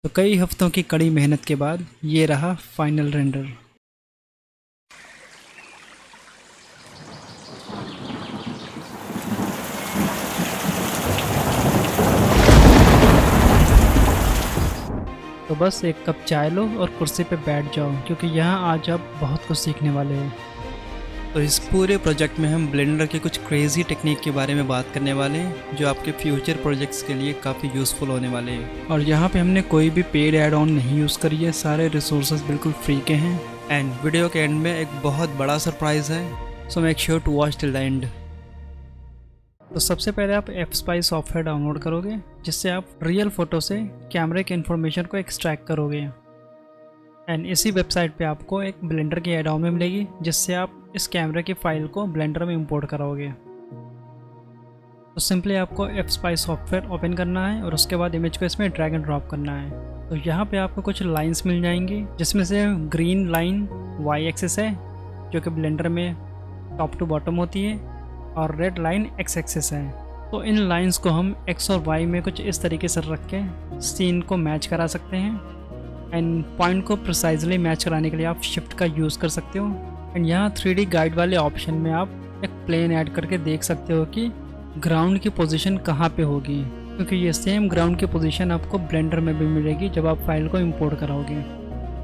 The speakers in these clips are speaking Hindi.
तो कई हफ्तों की कड़ी मेहनत के बाद ये रहा फाइनल रेंडर। तो बस एक कप चाय लो और कुर्सी पे बैठ जाओ, क्योंकि यहाँ आज आप बहुत कुछ सीखने वाले हो। तो इस पूरे प्रोजेक्ट में हम ब्लेंडर के कुछ क्रेजी टेक्निक के बारे में बात करने वाले हैं, जो आपके फ्यूचर प्रोजेक्ट्स के लिए काफ़ी यूज़फुल होने वाले हैं। और यहाँ पे हमने कोई भी पेड ऐड ऑन नहीं यूज़ करी है, सारे रिसोर्सेज बिल्कुल फ्री के हैं। एंड वीडियो के एंड में एक बहुत बड़ा सरप्राइज़ है, so make sure to watch till the end. तो सबसे पहले आप F-Spy सॉफ्टवेयर डाउनलोड करोगे, जिससे आप रियल फ़ोटो से कैमरे के इन्फॉर्मेशन को एक्सट्रैक्ट करोगे। एंड इसी वेबसाइट पे आपको एक ब्लेंडर की ऐड ऑन में मिलेगी, जिससे आप इस कैमरे की फ़ाइल को ब्लेंडर में इंपोर्ट करोगे। तो सिंपली आपको F-Spy सॉफ्टवेयर ओपन करना है और उसके बाद इमेज को इसमें ड्रैग एंड ड्रॉप करना है। तो यहाँ पे आपको कुछ लाइंस मिल जाएंगी, जिसमें से ग्रीन लाइन Y एक्सिस है, जो कि ब्लेंडर में टॉप टू बॉटम होती है, और रेड लाइन X एक्सिस है। तो इन लाइंस को हम X और Y में कुछ इस तरीके से रख के सीन को मैच करा सकते हैं। एंड पॉइंट को प्रिसाइजली मैच कराने के लिए आप शिफ्ट का यूज़ कर सकते हो। एंड यहाँ 3D गाइड वाले ऑप्शन में आप एक प्लेन ऐड करके देख सकते हो कि ग्राउंड की पोजीशन कहाँ पे होगी, क्योंकि ये सेम ग्राउंड की पोजीशन आपको ब्लेंडर में भी मिलेगी जब आप फाइल को इंपोर्ट कराओगे।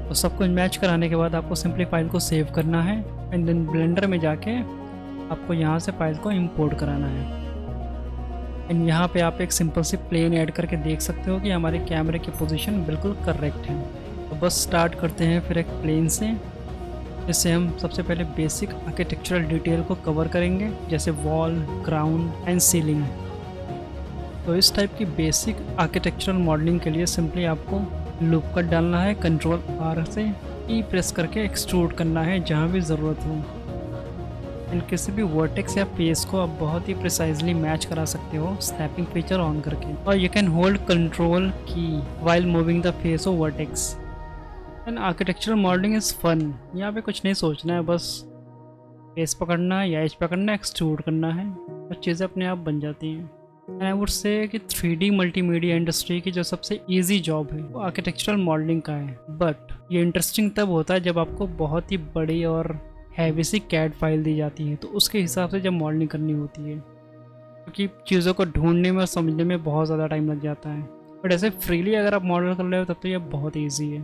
तो सब कुछ मैच कराने के बाद आपको सिंपली फाइल को सेव करना है, एंड देन ब्लेंडर में जाके आपको यहाँ से फाइल को इंपोर्ट कराना है। एंड यहाँ पे आप एक सिंपल सी प्लेन ऐड करके देख सकते हो कि हमारे कैमरे की पोजीशन बिल्कुल करेक्ट है। तो बस स्टार्ट करते हैं फिर एक प्लेन से, जिससे हम सबसे पहले बेसिक आर्किटेक्चरल डिटेल को कवर करेंगे, जैसे वॉल, ग्राउंड एंड सीलिंग। तो इस टाइप की बेसिक आर्किटेक्चरल मॉडलिंग के लिए सिंपली आपको लूप कट डालना है, कंट्रोल R से E प्रेस करके एक्सट्रूड करना है जहाँ भी ज़रूरत हो। एंड किसी भी वर्टेक्स या फेस को आप बहुत ही प्रिसाइजली मैच करा सकते हो स्नैपिंग फीचर ऑन करके, और you can hold control key while moving the face और vertex. And architectural modelling is fun. यहाँ पे कुछ नहीं सोचना है, बस फेस पकड़ना है या एज पकड़ना है, एक्सट्रूड करना है, और चीज़ें अपने आप बन जाती हैं। एंड आई वुड से कि 3D मल्टीमीडिया इंडस्ट्री की जो सबसे ईजी जॉब है वो आर्किटेक्चरल मॉडलिंग का है। बट ये इंटरेस्टिंग तब होता है जब आपको बहुत ही बड़ी और हैवी सी कैड फाइल दी जाती है, तो उसके हिसाब से जब मॉडलिंग करनी होती है, क्योंकि चीज़ों को ढूंढने में और समझने में बहुत ज़्यादा टाइम लग जाता है। बट ऐसे फ्रीली अगर आप मॉडल कर रहे हो तब तो ये बहुत ईजी है।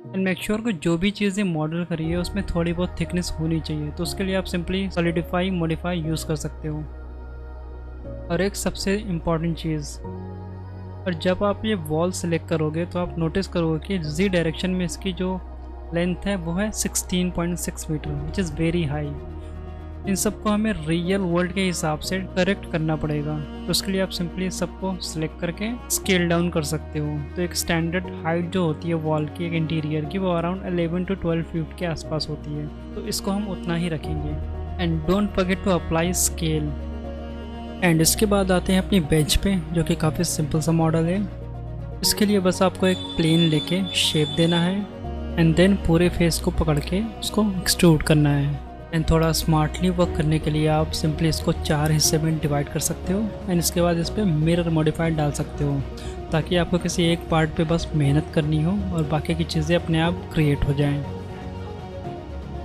एंड मेक श्योर कि जो भी चीज़ें मॉडल करी है उसमें थोड़ी बहुत थिकनेस होनी चाहिए, तो उसके लिए आप सिंपली सॉलिडिफाई मॉडिफाई यूज़ कर सकते हो। और एक सबसे इम्पॉर्टेंट चीज़, और जब आप ये वॉल सेलेक्ट करोगे तो आप नोटिस करोगे कि Z डायरेक्शन में इसकी जो लेंथ है वो है 16.6 meter, which is very high. इन सबको हमें रियल वर्ल्ड के हिसाब से करेक्ट करना पड़ेगा, तो उसके लिए आप सिंपली सबको सिलेक्ट करके स्केल डाउन कर सकते हो। तो एक स्टैंडर्ड हाइट जो होती है वॉल की, एक इंटीरियर की, वो अराउंड 11 to 12 फीट के आसपास होती है, तो इसको हम उतना ही रखेंगे। And don't forget to apply scale. एंड इसके बाद आते हैं अपनी बेंच पे, जो कि काफ़ी सिंपल सा मॉडल है। इसके लिए बस आपको एक प्लेन लेके शेप देना है, एंड देन पूरे फेस को पकड़ के उसको एक्सट्रूड करना है। एंड थोड़ा स्मार्टली वर्क करने के लिए आप सिंपली इसको 4 हिस्से में डिवाइड कर सकते हो, एंड इसके बाद इस पर मिरर मॉडिफायर डाल सकते हो, ताकि आपको किसी एक पार्ट पे बस मेहनत करनी हो और बाकी की चीज़ें अपने आप क्रिएट हो जाएं।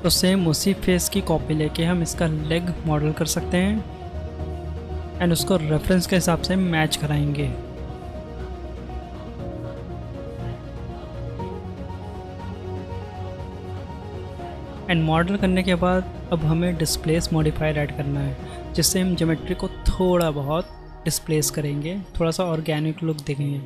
तो सेम उसी फेस की कॉपी लेके हम इसका लेग मॉडल कर सकते हैं, एंड उसको रेफरेंस के हिसाब से मैच कराएंगे। एंड मॉडल करने के बाद अब हमें डिस्प्लेस मॉडिफायर ऐड करना है, जिससे हम ज्योमेट्री को थोड़ा बहुत डिस्प्लेस करेंगे, थोड़ा सा ऑर्गेनिक लुक देंगे।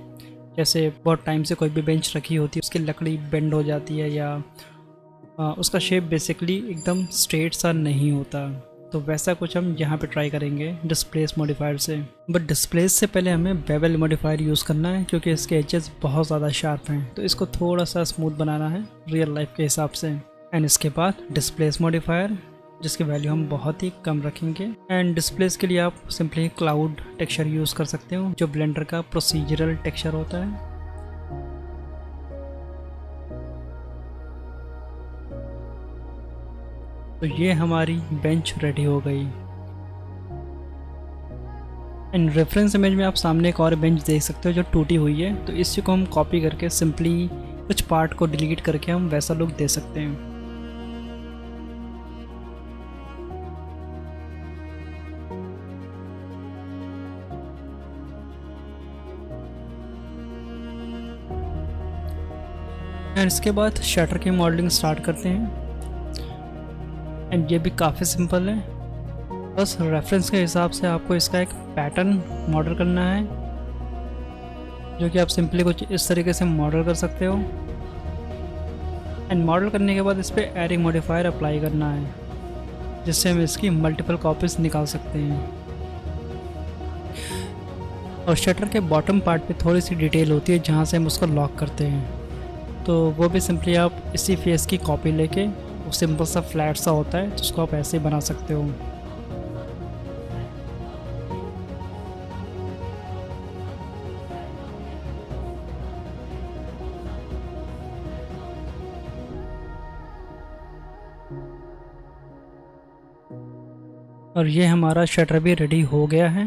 जैसे बहुत टाइम से कोई भी बेंच रखी होती है, उसकी लकड़ी बेंड हो जाती है, या उसका शेप बेसिकली एकदम स्ट्रेट सा नहीं होता, तो वैसा कुछ हम यहाँ पे ट्राई करेंगे डिस्प्लेस मॉडिफायर से। बट डिस्प्लेस से पहले हमें बेवल मॉडिफायर यूज़ करना है, क्योंकि इसके एजेस बहुत ज़्यादा शार्प हैं, तो इसको थोड़ा सा स्मूथ बनाना है रियल लाइफ के हिसाब से। एंड इसके बाद डिस्प्लेस मॉडिफायर, जिसकी वैल्यू हम बहुत ही कम रखेंगे। एंड डिस्प्लेस के लिए आप सिंपली क्लाउड टेक्सचर यूज़ कर सकते हो, जो ब्लेंडर का प्रोसीजरल टेक्सचर होता है। तो ये हमारी बेंच रेडी हो गई। एंड रेफरेंस इमेज में आप सामने एक और बेंच देख सकते हो जो टूटी हुई है, तो इसी को हम कॉपी करके सिंपली कुछ पार्ट को डिलीट करके हम वैसा लुक दे सकते हैं। एंड इसके बाद शटर की मॉडलिंग स्टार्ट करते हैं। एंड ये भी काफ़ी सिंपल है, बस रेफरेंस के हिसाब से आपको इसका एक पैटर्न मॉडल करना है, जो कि आप सिंपली कुछ इस तरीके से मॉडल कर सकते हो। एंड मॉडल करने के बाद इस पर एरे मॉडिफायर अप्लाई करना है, जिससे हम इसकी मल्टीपल कॉपीज निकाल सकते हैं। और शटर के बॉटम पार्ट पे थोड़ी सी डिटेल होती है जहाँ से हम उसको लॉक करते हैं, तो वो भी सिंपली आप इसी फेस की कॉपी लेके, वो सिंपल सा फ्लैट सा होता है, तो उसको आप ऐसे ही बना सकते हो। और ये हमारा शटर भी रेडी हो गया है।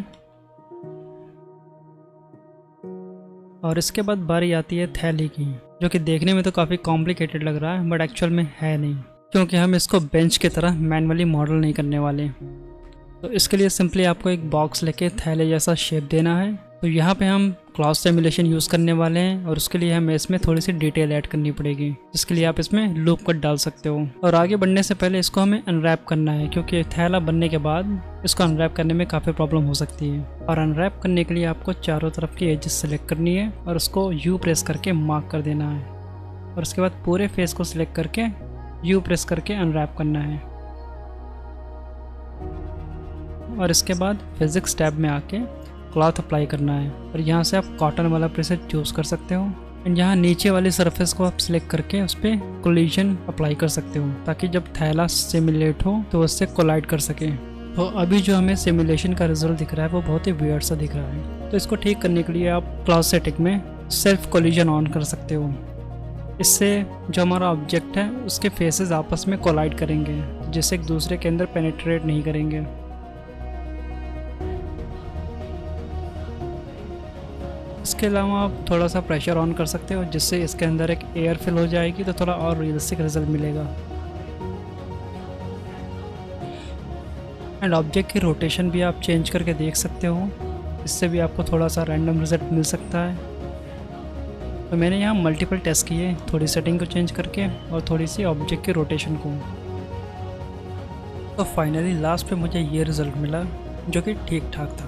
और इसके बाद बारी आती है थैली की, जो कि देखने में तो काफ़ी कॉम्प्लिकेटेड लग रहा है, बट एक्चुअल में है नहीं, क्योंकि हम इसको बेंच की तरह मैनुअली मॉडल नहीं करने वाले। तो इसके लिए सिंपली आपको एक बॉक्स लेके थैले जैसा शेप देना है। तो यहाँ पे हम क्लॉथ सिमुलेशन यूज़ करने वाले हैं, और उसके लिए हमें इसमें थोड़ी सी डिटेल ऐड करनी पड़ेगी, जिसके लिए आप इसमें लूप कट डाल सकते हो। और आगे बढ़ने से पहले इसको हमें अनरैप करना है, क्योंकि थैला बनने के बाद इसको अनरैप करने में काफ़ी प्रॉब्लम हो सकती है। और अनरैप करने के लिए आपको चारों तरफ की एजेस सेलेक्ट करनी है और उसको यू प्रेस करके मार्क कर देना है। और उसके बाद पूरे फेस को सिलेक्ट करके यू प्रेस करके अनरैप करना है। और इसके बाद फिजिक्स टैब में आके क्लॉथ अप्लाई करना है, और यहाँ से आप कॉटन वाला प्रेसेट चूज़ कर सकते हो। एंड यहाँ नीचे वाली सरफेस को आप सिलेक्ट करके उस पर कोलिजन अप्लाई कर सकते हो, ताकि जब थैला सिमुलेट हो तो उससे कोलाइड कर सके। तो अभी जो हमें सिमुलेशन का रिजल्ट दिख रहा है वो बहुत ही वियर्ड सा दिख रहा है, तो इसको ठीक करने के लिए आप क्लॉथ सेटिंग में सेल्फ कोलिजन ऑन कर सकते हो। इससे जो हमारा ऑब्जेक्ट है उसके फेसेस आपस में कोलाइड करेंगे, जिससे एक दूसरे के अंदर पेनिट्रेट नहीं करेंगे। इसके अलावा आप थोड़ा सा प्रेशर ऑन कर सकते हो, जिससे इसके अंदर एक एयर फिल हो जाएगी, तो थोड़ा और रियलिस्टिक रिजल्ट मिलेगा। एंड ऑब्जेक्ट की रोटेशन भी आप चेंज करके देख सकते हो, इससे भी आपको थोड़ा सा रैंडम रिजल्ट मिल सकता है। तो मैंने यहाँ मल्टीपल टेस्ट किए, थोड़ी सेटिंग को चेंज करके और थोड़ी सी ऑब्जेक्ट की रोटेशन को। तो फाइनली लास्ट पे मुझे ये रिज़ल्ट मिला, जो कि ठीक ठाक था।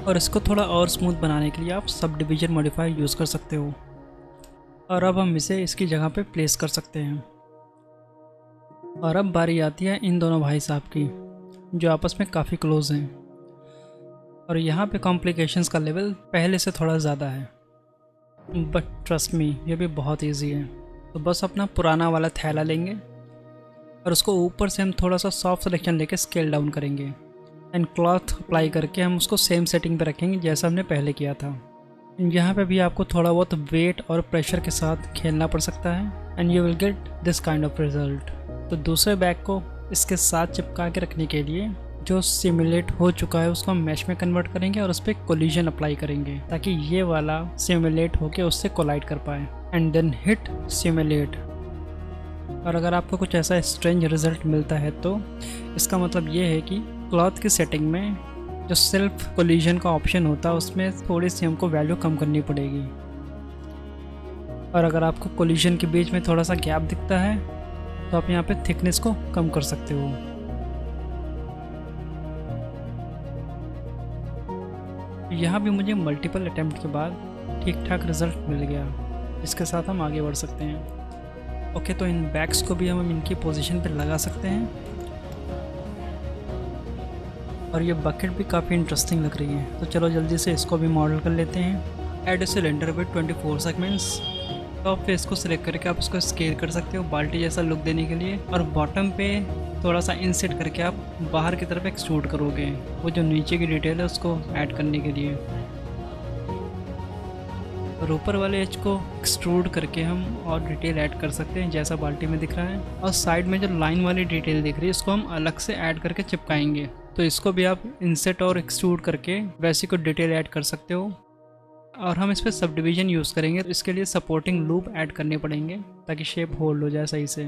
और इसको थोड़ा और स्मूथ बनाने के लिए आप सब डिवीजन मॉडिफायर यूज़ कर सकते हो। और अब हम इसे इसकी जगह पे प्लेस कर सकते हैं। और अब बारी आती है इन दोनों भाई साहब की, जो आपस में काफ़ी क्लोज हैं। और यहाँ पे कॉम्प्लिकेशंस का लेवल पहले से थोड़ा ज़्यादा है, बट ट्रस्ट मी ये भी बहुत ईजी है। तो बस अपना पुराना वाला थैला लेंगे और उसको ऊपर से हम थोड़ा सा सॉफ्ट सिलेक्शन लेके स्केल डाउन करेंगे, एंड क्लॉथ अप्लाई करके हम उसको सेम सेटिंग पे रखेंगे जैसा हमने पहले किया था। यहाँ पे भी आपको थोड़ा बहुत वेट और प्रेशर के साथ खेलना पड़ सकता है, and you will get this kind of result. तो दूसरे बैग को इसके साथ चिपका के रखने के लिए जो सिमुलेट हो चुका है उसको हम मैश में कन्वर्ट करेंगे और उस पर कोलिजन अप्लाई करेंगे, ताकि ये वाला सिमुलेट होके उससे कोलाइड कर पाए। And then hit simulate. और अगर आपको कुछ ऐसा स्ट्रेंज रिजल्ट मिलता है तो इसका मतलब ये है कि क्लॉथ की सेटिंग में जो सेल्फ कोलिजन का ऑप्शन होता है उसमें थोड़ी सी हमको वैल्यू कम करनी पड़ेगी। और अगर आपको कोलिजन के बीच में थोड़ा सा गैप दिखता है तो आप यहाँ पे थिकनेस को कम कर सकते हो। यहाँ भी मुझे मल्टीपल अटेम्प्ट के बाद ठीक ठाक रिजल्ट मिल गया, जिसके साथ हम आगे बढ़ सकते हैं। ओके, तो इन बैग्स को भी हम इनकी पोजीशन पे लगा सकते हैं। और ये बकेट भी काफ़ी इंटरेस्टिंग लग रही है, तो चलो जल्दी से इसको भी मॉडल कर लेते हैं। Add a cylinder with 24 segments. Top पे इसको सिलेक्ट करके आप इसको स्केल कर सकते हो बाल्टी जैसा लुक देने के लिए, और बॉटम पे थोड़ा सा इंसेट करके आप बाहर की तरफ एक्सट्रूड करोगे, वो जो नीचे की डिटेल है उसको ऐड करने के लिए। और ऊपर वाले एज को एक्सट्रूड करके हम और डिटेल ऐड कर सकते हैं जैसा बाल्टी में दिख रहा है। और साइड में जो लाइन वाली डिटेल दिख रही है इसको हम अलग से ऐड करके चिपकाएंगे, तो इसको भी आप इंसेट और एक्सट्रूड करके वैसी कोई डिटेल ऐड कर सकते हो। और हम इस पर सब डिवीजन यूज़ करेंगे, तो इसके लिए सपोर्टिंग लूप ऐड करने पड़ेंगे ताकि शेप होल्ड हो जाए सही से।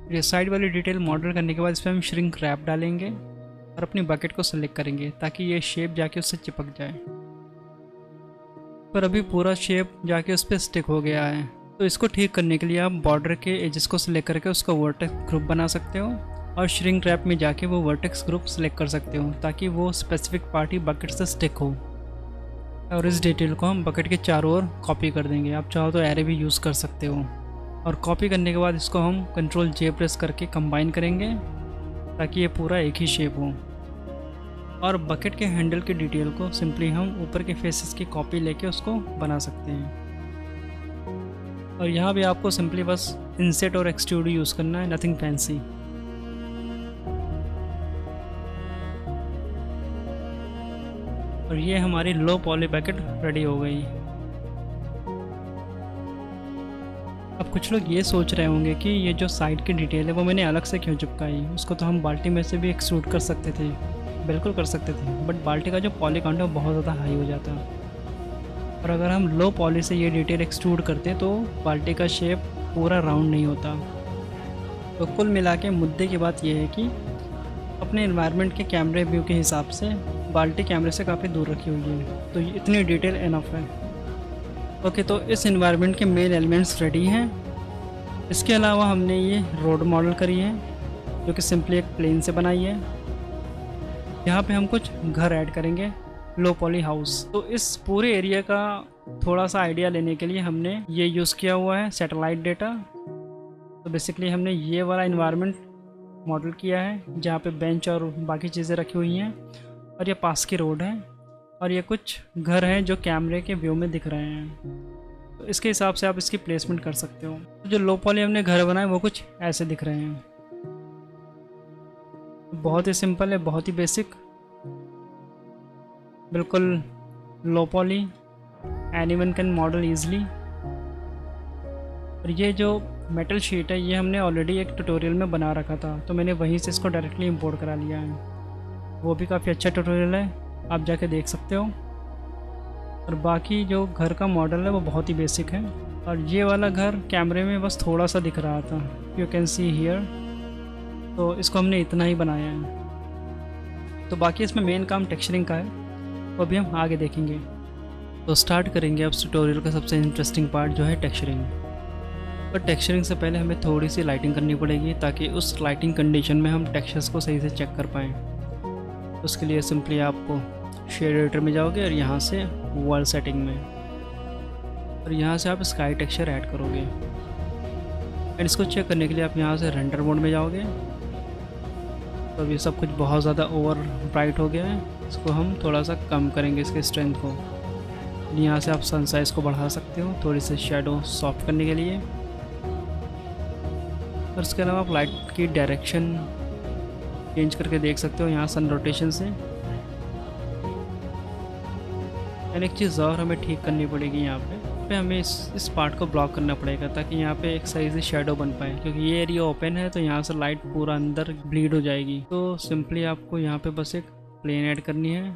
ये साइड वाली डिटेल मॉडल करने के बाद इस पर हम श्रिंक रैप डालेंगे और अपनी बकेट को सेलेक्ट करेंगे ताकि ये शेप जाके उससे चिपक जाए। पर अभी पूरा शेप जाके उस पर स्टिक हो गया है, तो इसको ठीक करने के लिए आप बॉर्डर के एजेस को सिलेक्ट करके उसका वर्टेक्स ग्रुप बना सकते हो और श्रिंक रैप में जाके वो वर्टेक्स ग्रुप सेलेक्ट कर सकते हो ताकि वो स्पेसिफिक पार्ट ही बकेट से स्टिक हो। और इस डिटेल को हम बकेट के चारों ओर कॉपी कर देंगे। आप चाहो तो एरे भी यूज़ कर सकते हो। और कॉपी करने के बाद इसको हम कंट्रोल जे प्रेस करके कंबाइन करेंगे ताकि ये पूरा एक ही शेप हो। और बकेट के हैंडल की डिटेल को सिंपली हम ऊपर के फेसेस की कॉपी लेके उसको बना सकते हैं। और यहाँ भी आपको सिंपली बस इंसेट और एक्सट्रूड यूज़ करना है, नथिंग फैंसी। और ये हमारी लो पॉली बकेट रेडी हो गई। अब कुछ लोग ये सोच रहे होंगे कि ये जो साइड की डिटेल है वो मैंने अलग से क्यों चिपकाई, उसको तो हम बाल्टी में से भी एक्सट्रूड कर सकते थे। बिल्कुल कर सकते थे, बट बाल्टी का जो पॉली काउंट है वो बहुत ज़्यादा हाई हो जाता। और अगर हम लो पॉली से ये डिटेल एक्सट्रूड करते तो बाल्टी का शेप पूरा राउंड नहीं होता। तो कुल मिला के मुद्दे की बात यह है कि अपने एनवायरनमेंट के कैमरे व्यू के हिसाब से बाल्टी कैमरे से काफ़ी दूर रखी हुई है, तो इतनी डिटेल इनफ है। ओके, तो इस एनवायरनमेंट के मेन एलिमेंट्स रेडी हैं। इसके अलावा हमने ये रोड मॉडल करी है जो कि सिंपली एक प्लेन से बनाई है। यहाँ पे हम कुछ घर ऐड करेंगे, लो पॉली हाउस। तो इस पूरे एरिया का थोड़ा सा आइडिया लेने के लिए हमने ये यूज़ किया हुआ है सैटेलाइट डेटा। तो बेसिकली हमने ये वाला इन्वायरमेंट मॉडल किया है जहाँ पे बेंच और बाकी चीज़ें रखी हुई हैं, और ये पास की रोड है, और ये कुछ घर हैं जो कैमरे के व्यू में दिख रहे हैं। तो इसके हिसाब से आप इसकी प्लेसमेंट कर सकते हो। तो जो लो पॉली हमने घर बनाए वो कुछ ऐसे दिख रहे हैं। बहुत ही सिंपल है, बहुत ही बेसिक, बिल्कुल low poly, anyone can model easily. और ये जो मेटल शीट है ये हमने ऑलरेडी एक ट्यूटोरियल में बना रखा था, तो मैंने वहीं से इसको डायरेक्टली इंपोर्ट करा लिया है। वो भी काफ़ी अच्छा ट्यूटोरियल है, आप जाके देख सकते हो। और बाकी जो घर का मॉडल है वो बहुत ही बेसिक है। और ये वाला घर कैमरे में बस थोड़ा सा दिख रहा था, यू कैन सी हियर, तो इसको हमने इतना ही बनाया है। तो बाकी इसमें मेन काम टेक्सचरिंग का है, वो भी हम आगे देखेंगे। तो स्टार्ट करेंगे अब ट्यूटोरियल का सबसे इंटरेस्टिंग पार्ट जो है टेक्सचरिंग। पर टेक्सचरिंग से पहले हमें थोड़ी सी लाइटिंग करनी पड़ेगी ताकि उस लाइटिंग कंडीशन में हम टेक्सचर्स को सही से चेक कर पाएँ। उसके लिए सिंपली आपको शेड एडिटर में जाओगे और यहाँ से वर्ल्ड सेटिंग में, और यहाँ से आप स्काई टेक्सचर ऐड करोगे। एंड इसको चेक करने के लिए आप यहाँ से रेंडर मोड में जाओगे। तो अभी सब कुछ बहुत ज़्यादा ओवर ब्राइट हो गया है, इसको हम थोड़ा सा कम करेंगे इसके स्ट्रेंथ को। यहाँ से आप सन साइज़ को बढ़ा सकते हो थोड़ी सी शेडो सॉफ्ट करने के लिए। और इसके अलावा आप लाइट की डायरेक्शन चेंज करके देख सकते हो यहाँ सन रोटेशन से। एंड एक चीज़ और हमें ठीक करनी पड़ेगी, यहाँ पे हमें इस पार्ट को ब्लॉक करना पड़ेगा ताकि यहाँ पे एक सही से शेडो बन पाए, क्योंकि ये एरिया ओपन है तो यहाँ से लाइट पूरा अंदर ब्लीड हो जाएगी। तो सिंपली आपको यहाँ पे बस एक प्लेन ऐड करनी है।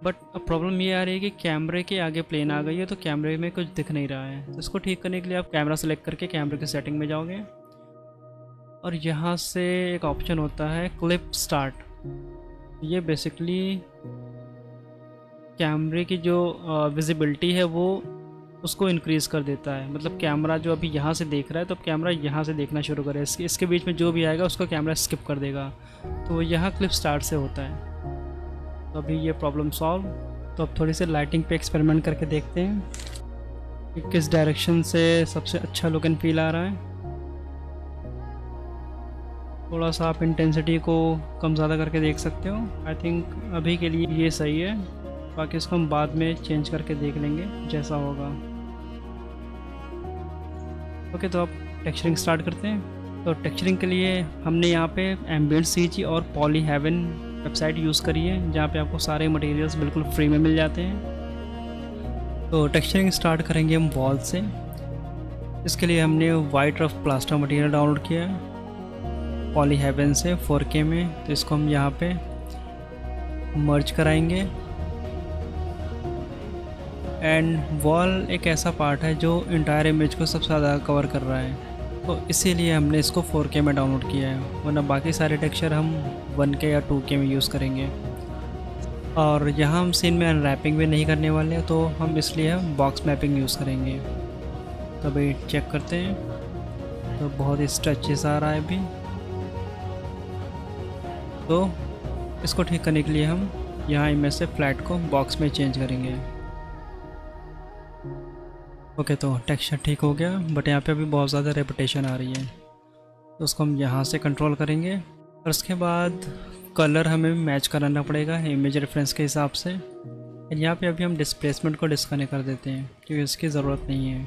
बट अब प्रॉब्लम ये आ रही है कि कैमरे के आगे प्लेन आ गई है तो कैमरे में कुछ दिख नहीं रहा है। तो इसको ठीक करने के लिए आप कैमरा सेलेक्ट करके कैमरे की सेटिंग में जाओगे, और यहाँ से एक ऑप्शन होता है क्लिप स्टार्ट। ये बेसिकली कैमरे की जो विजिबिलिटी है वो उसको इंक्रीज़ कर देता है। मतलब कैमरा जो अभी यहाँ से देख रहा है तो अब कैमरा यहाँ से देखना शुरू करे, इसके बीच में जो भी आएगा उसको कैमरा स्किप कर देगा। तो यहाँ क्लिप स्टार्ट से होता है। तो अभी ये प्रॉब्लम सॉल्व। तो अब थोड़ी सी लाइटिंग पे एक्सपेरिमेंट करके देखते हैं कि किस डायरेक्शन से सबसे अच्छा लुक एंड फील आ रहा है। थोड़ा सा आप इंटेंसिटी को कम ज़्यादा करके देख सकते हो। आई थिंक अभी के लिए ये सही है, बाकी इसको हम बाद में चेंज करके देख लेंगे जैसा होगा। ओके, तो अब टेक्सचरिंग स्टार्ट करते हैं। तो टेक्सचरिंग के लिए हमने यहाँ पे एम्बिएंट सीजी और पॉली हेवन वेबसाइट यूज़ करी है, जहाँ पे आपको सारे मटेरियल्स बिल्कुल फ्री में मिल जाते हैं। तो टेक्सचरिंग स्टार्ट करेंगे हम वॉल से। इसके लिए हमने white rough plaster material download किया है पॉली हेवन से 4K में। तो इसको हम यहाँ पे मर्ज कराएंगे। एंड वॉल एक ऐसा पार्ट है जो इंटायर इमेज को सबसे ज़्यादा कवर कर रहा है, तो इसीलिए हमने इसको 4K में डाउनलोड किया है, वरना बाकी सारे टेक्सचर हम 1K या 2K में यूज़ करेंगे। और यहाँ हम सीन में अनरैपिंग भी नहीं करने वाले हैं, तो हम इसलिए बॉक्स मैपिंग यूज़ करेंगे। तो अभी चेक करते हैं, तो बहुत ही स्ट्रेचेस आ रहा है अभी। तो इसको ठीक करने के लिए हम यहाँ इमेज से फ्लैट को बॉक्स में चेंज करेंगे। ओके, तो टेक्सचर ठीक हो गया, बट यहाँ पे अभी बहुत ज़्यादा रेपिटेशन आ रही है, तो उसको हम यहाँ से कंट्रोल करेंगे। और उसके बाद कलर हमें मैच कराना पड़ेगा इमेज रेफरेंस के हिसाब से। और यहाँ पे अभी हम डिस्प्लेसमेंट को डिस्कनेक्ट कर देते हैं क्योंकि इसकी ज़रूरत नहीं है।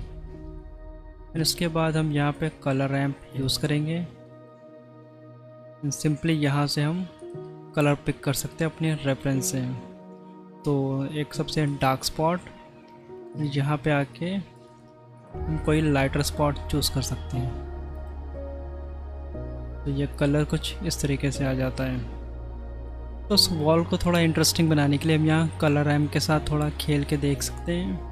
फिर उसके बाद हम यहाँ पे कलर रैम्प यूज़ करेंगे। सिंपली यहाँ से हम कलर पिक कर सकते हैं अपने रेफरेंस से। तो एक सबसे डार्क स्पॉट, यहाँ पे आके हम कोई लाइटर स्पॉट चूज़ कर सकते हैं। तो ये कलर कुछ इस तरीके से आ जाता है। तो उस वॉल को थोड़ा इंटरेस्टिंग बनाने के लिए हम यहाँ कलर रैम के साथ थोड़ा खेल के देख सकते हैं।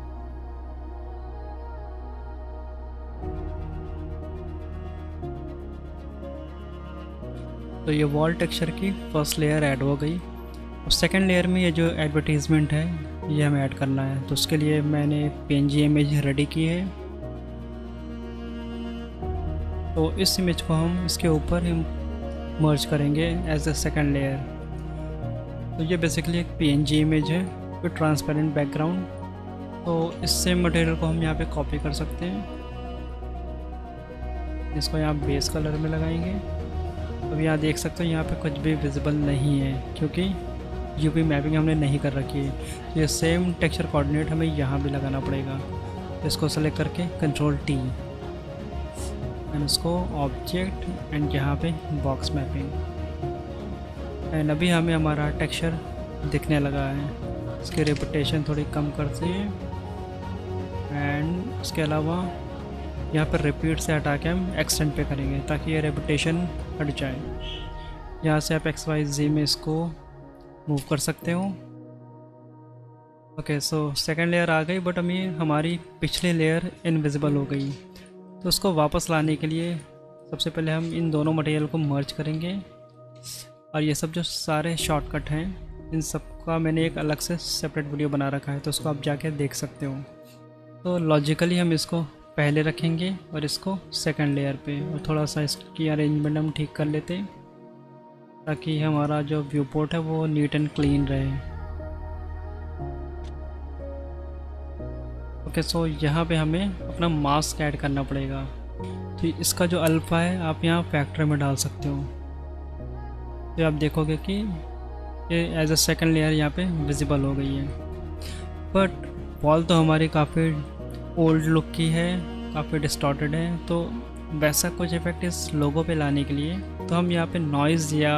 तो ये वॉल टेक्सचर की फर्स्ट लेयर ऐड हो गई। और सेकंड लेयर में ये जो एडवर्टीज़मेंट है ये हमें ऐड करना है, तो उसके लिए मैंने PNG इमेज रेडी की है। तो इस इमेज को हम इसके ऊपर हम मर्ज करेंगे एज अ सेकंड लेयर। तो ये बेसिकली एक PNG इमेज है विद ट्रांसपेरेंट बैकग्राउंड। तो इस सेम मटेरियल को हम यहाँ पे कॉपी कर सकते हैं। इसको यहाँ बेस कलर में लगाएंगे। अब यहाँ देख सकते हो यहाँ पे कुछ भी विजिबल नहीं है क्योंकि UV मैपिंग हमने नहीं कर रखी है। ये सेम टेक्सचर कोऑर्डिनेट हमें यहाँ भी लगाना पड़ेगा। इसको सेलेक्ट करके Ctrl+T एंड उसको ऑब्जेक्ट एंड यहाँ पे बॉक्स मैपिंग। एंड अभी हमें हमारा टेक्सचर दिखने लगा है। इसकी रेपिटेशन थोड़ी कम करते हैं एंड उसके अलावा यहाँ पर रिपीट से हटा के हम एक्सटेंड पे करेंगे ताकि ये रेपिटेशन हट जाए। यहाँ से आप XYZ में इसको मूव कर सकते हो। ओके, सो सेकेंड लेयर आ गई, बट अभी हमारी पिछली लेयर इनविजिबल हो गई। तो उसको वापस लाने के लिए सबसे पहले हम इन दोनों मटेरियल को मर्ज करेंगे। और ये सब जो सारे शॉर्टकट हैं इन सब का मैंने एक अलग से सेपरेट वीडियो बना रखा है, तो उसको आप जाके देख सकते हो। तो लॉजिकली हम इसको पहले रखेंगे और इसको सेकंड लेयर पे, और थोड़ा सा इसकी अरेंजमेंट हम ठीक कर लेते हैं ताकि हमारा जो व्यू पोर्ट है वो नीट एंड क्लीन रहे। ओके, सो यहाँ पे हमें अपना मास्क ऐड करना पड़ेगा। तो इसका जो अल्फ़ा है आप यहाँ फैक्टर में डाल सकते हो। तो आप देखोगे कि ये एज अ सेकंड लेयर यहाँ पे विजिबल हो गई है। बट वॉल तो हमारी काफ़ी ओल्ड लुक की है, काफ़ी डिस्टॉर्टेड है, तो वैसा कुछ इफेक्ट इस लोगो पे लाने के लिए तो हम यहाँ पे नॉइज़ या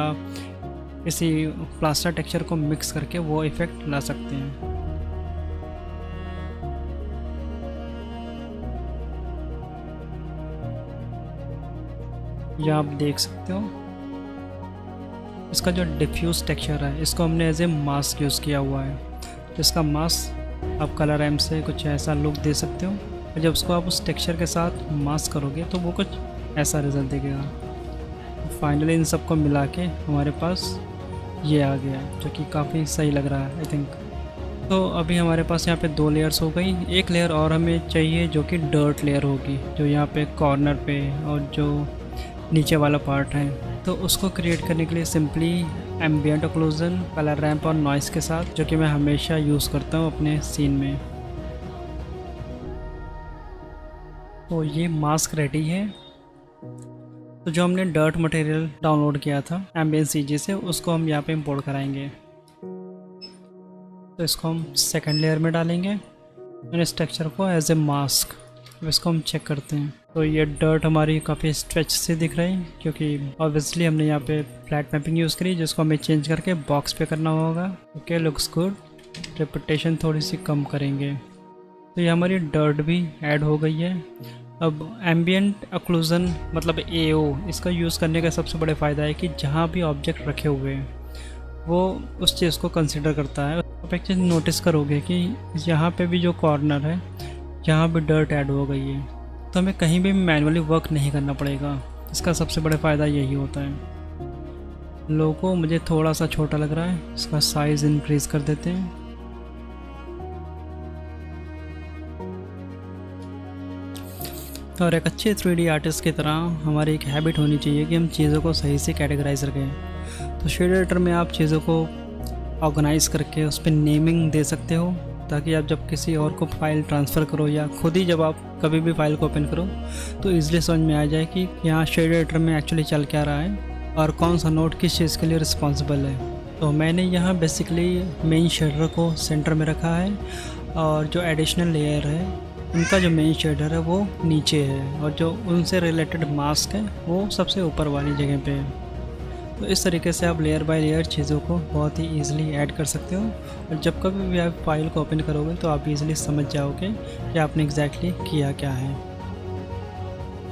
किसी प्लास्टर टेक्सचर को मिक्स करके वो इफेक्ट ला सकते हैं। यह आप देख सकते हो इसका जो डिफ्यूज टेक्सचर है इसको हमने एज ए मास्क यूज़ किया हुआ है। तो इसका मास्क आप कलर रैम से कुछ ऐसा लुक दे सकते हो, और जब उसको आप उस टेक्सचर के साथ मास्क करोगे तो वो कुछ ऐसा रिजल्ट देगा। फाइनली इन सबको मिला के हमारे पास ये आ गया जो कि काफ़ी सही लग रहा है आई थिंक। तो अभी हमारे पास यहाँ पे 2 लेयर्स हो गई। एक लेयर और हमें चाहिए जो कि डर्ट लेयर होगी, जो यहाँ पे कॉर्नर पे और जो नीचे वाला पार्ट है। तो उसको क्रिएट करने के लिए simply ambient occlusion, colour ramp और नॉइस के साथ, जो कि मैं हमेशा यूज़ करता हूँ अपने सीन में। तो ये मास्क रेडी है। तो जो हमने डर्ट मटेरियल डाउनलोड किया था एम्बिएंट CG से, उसको हम यहाँ पे इंपोर्ट कराएंगे। तो इसको हम सेकंड लेयर में डालेंगे और इस टेक्सचर को एज ए मास्क। इसको हम चेक करते हैं। तो ये डर्ट हमारी काफ़ी स्ट्रेच से दिख रही है क्योंकि ऑब्वियसली हमने यहाँ पे फ्लैट मैपिंग यूज़ करी, जिसको हमें चेंज करके बॉक्स पे करना होगा। Okay, looks good. रेपिटेशन थोड़ी सी कम करेंगे। तो ये हमारी डर्ट भी ऐड हो गई है। अब एम्बियंट ऑक्लूजन मतलब AO, इसका यूज़ करने का सबसे बड़ा फ़ायदा है कि जहाँ भी ऑब्जेक्ट रखे हुए हैं वो उस चीज़ को कंसिडर करता है। आप एक चीज़ नोटिस करोगे कि यहाँ पे भी जो कॉर्नर है यहाँ भी डर्ट ऐड हो गई है, तो हमें कहीं भी मैनुअली वर्क नहीं करना पड़ेगा। इसका सबसे बड़ा फ़ायदा यही होता है। लोगो मुझे थोड़ा सा छोटा लग रहा है, इसका साइज़ इंक्रीज़ कर देते हैं। और एक अच्छे 3D आर्टिस्ट की तरह हमारी एक हैबिट होनी चाहिए कि हम चीज़ों को सही से कैटेगराइज रखें। तो शेड एडिटर में आप चीज़ों को ऑर्गेनाइज करके उस पर नेमिंग दे सकते हो, ताकि आप जब किसी और को फाइल ट्रांसफ़र करो या खुद ही जब आप कभी भी फाइल को ओपन करो तो ईज़िली समझ में आ जाए कि यहाँ शेड एडिटर में एक्चुअली चल क्या रहा है और कौन सा नोड किस चीज़ के लिए रिस्पॉन्सिबल है। तो मैंने यहाँ बेसिकली मेन शेडर को सेंटर में रखा है और जो एडिशनल लेयर है उनका जो मेन शेडर है वो नीचे है और जो उनसे रिलेटेड मास्क है वो सबसे ऊपर वाली जगह पे है। तो इस तरीके से आप लेयर बाय लेयर चीज़ों को बहुत ही ईजिली ऐड कर सकते हो और जब कभी भी आप फाइल को ओपन करोगे तो आप ईजिली समझ जाओगे कि आपने एग्जैक्टली किया क्या है।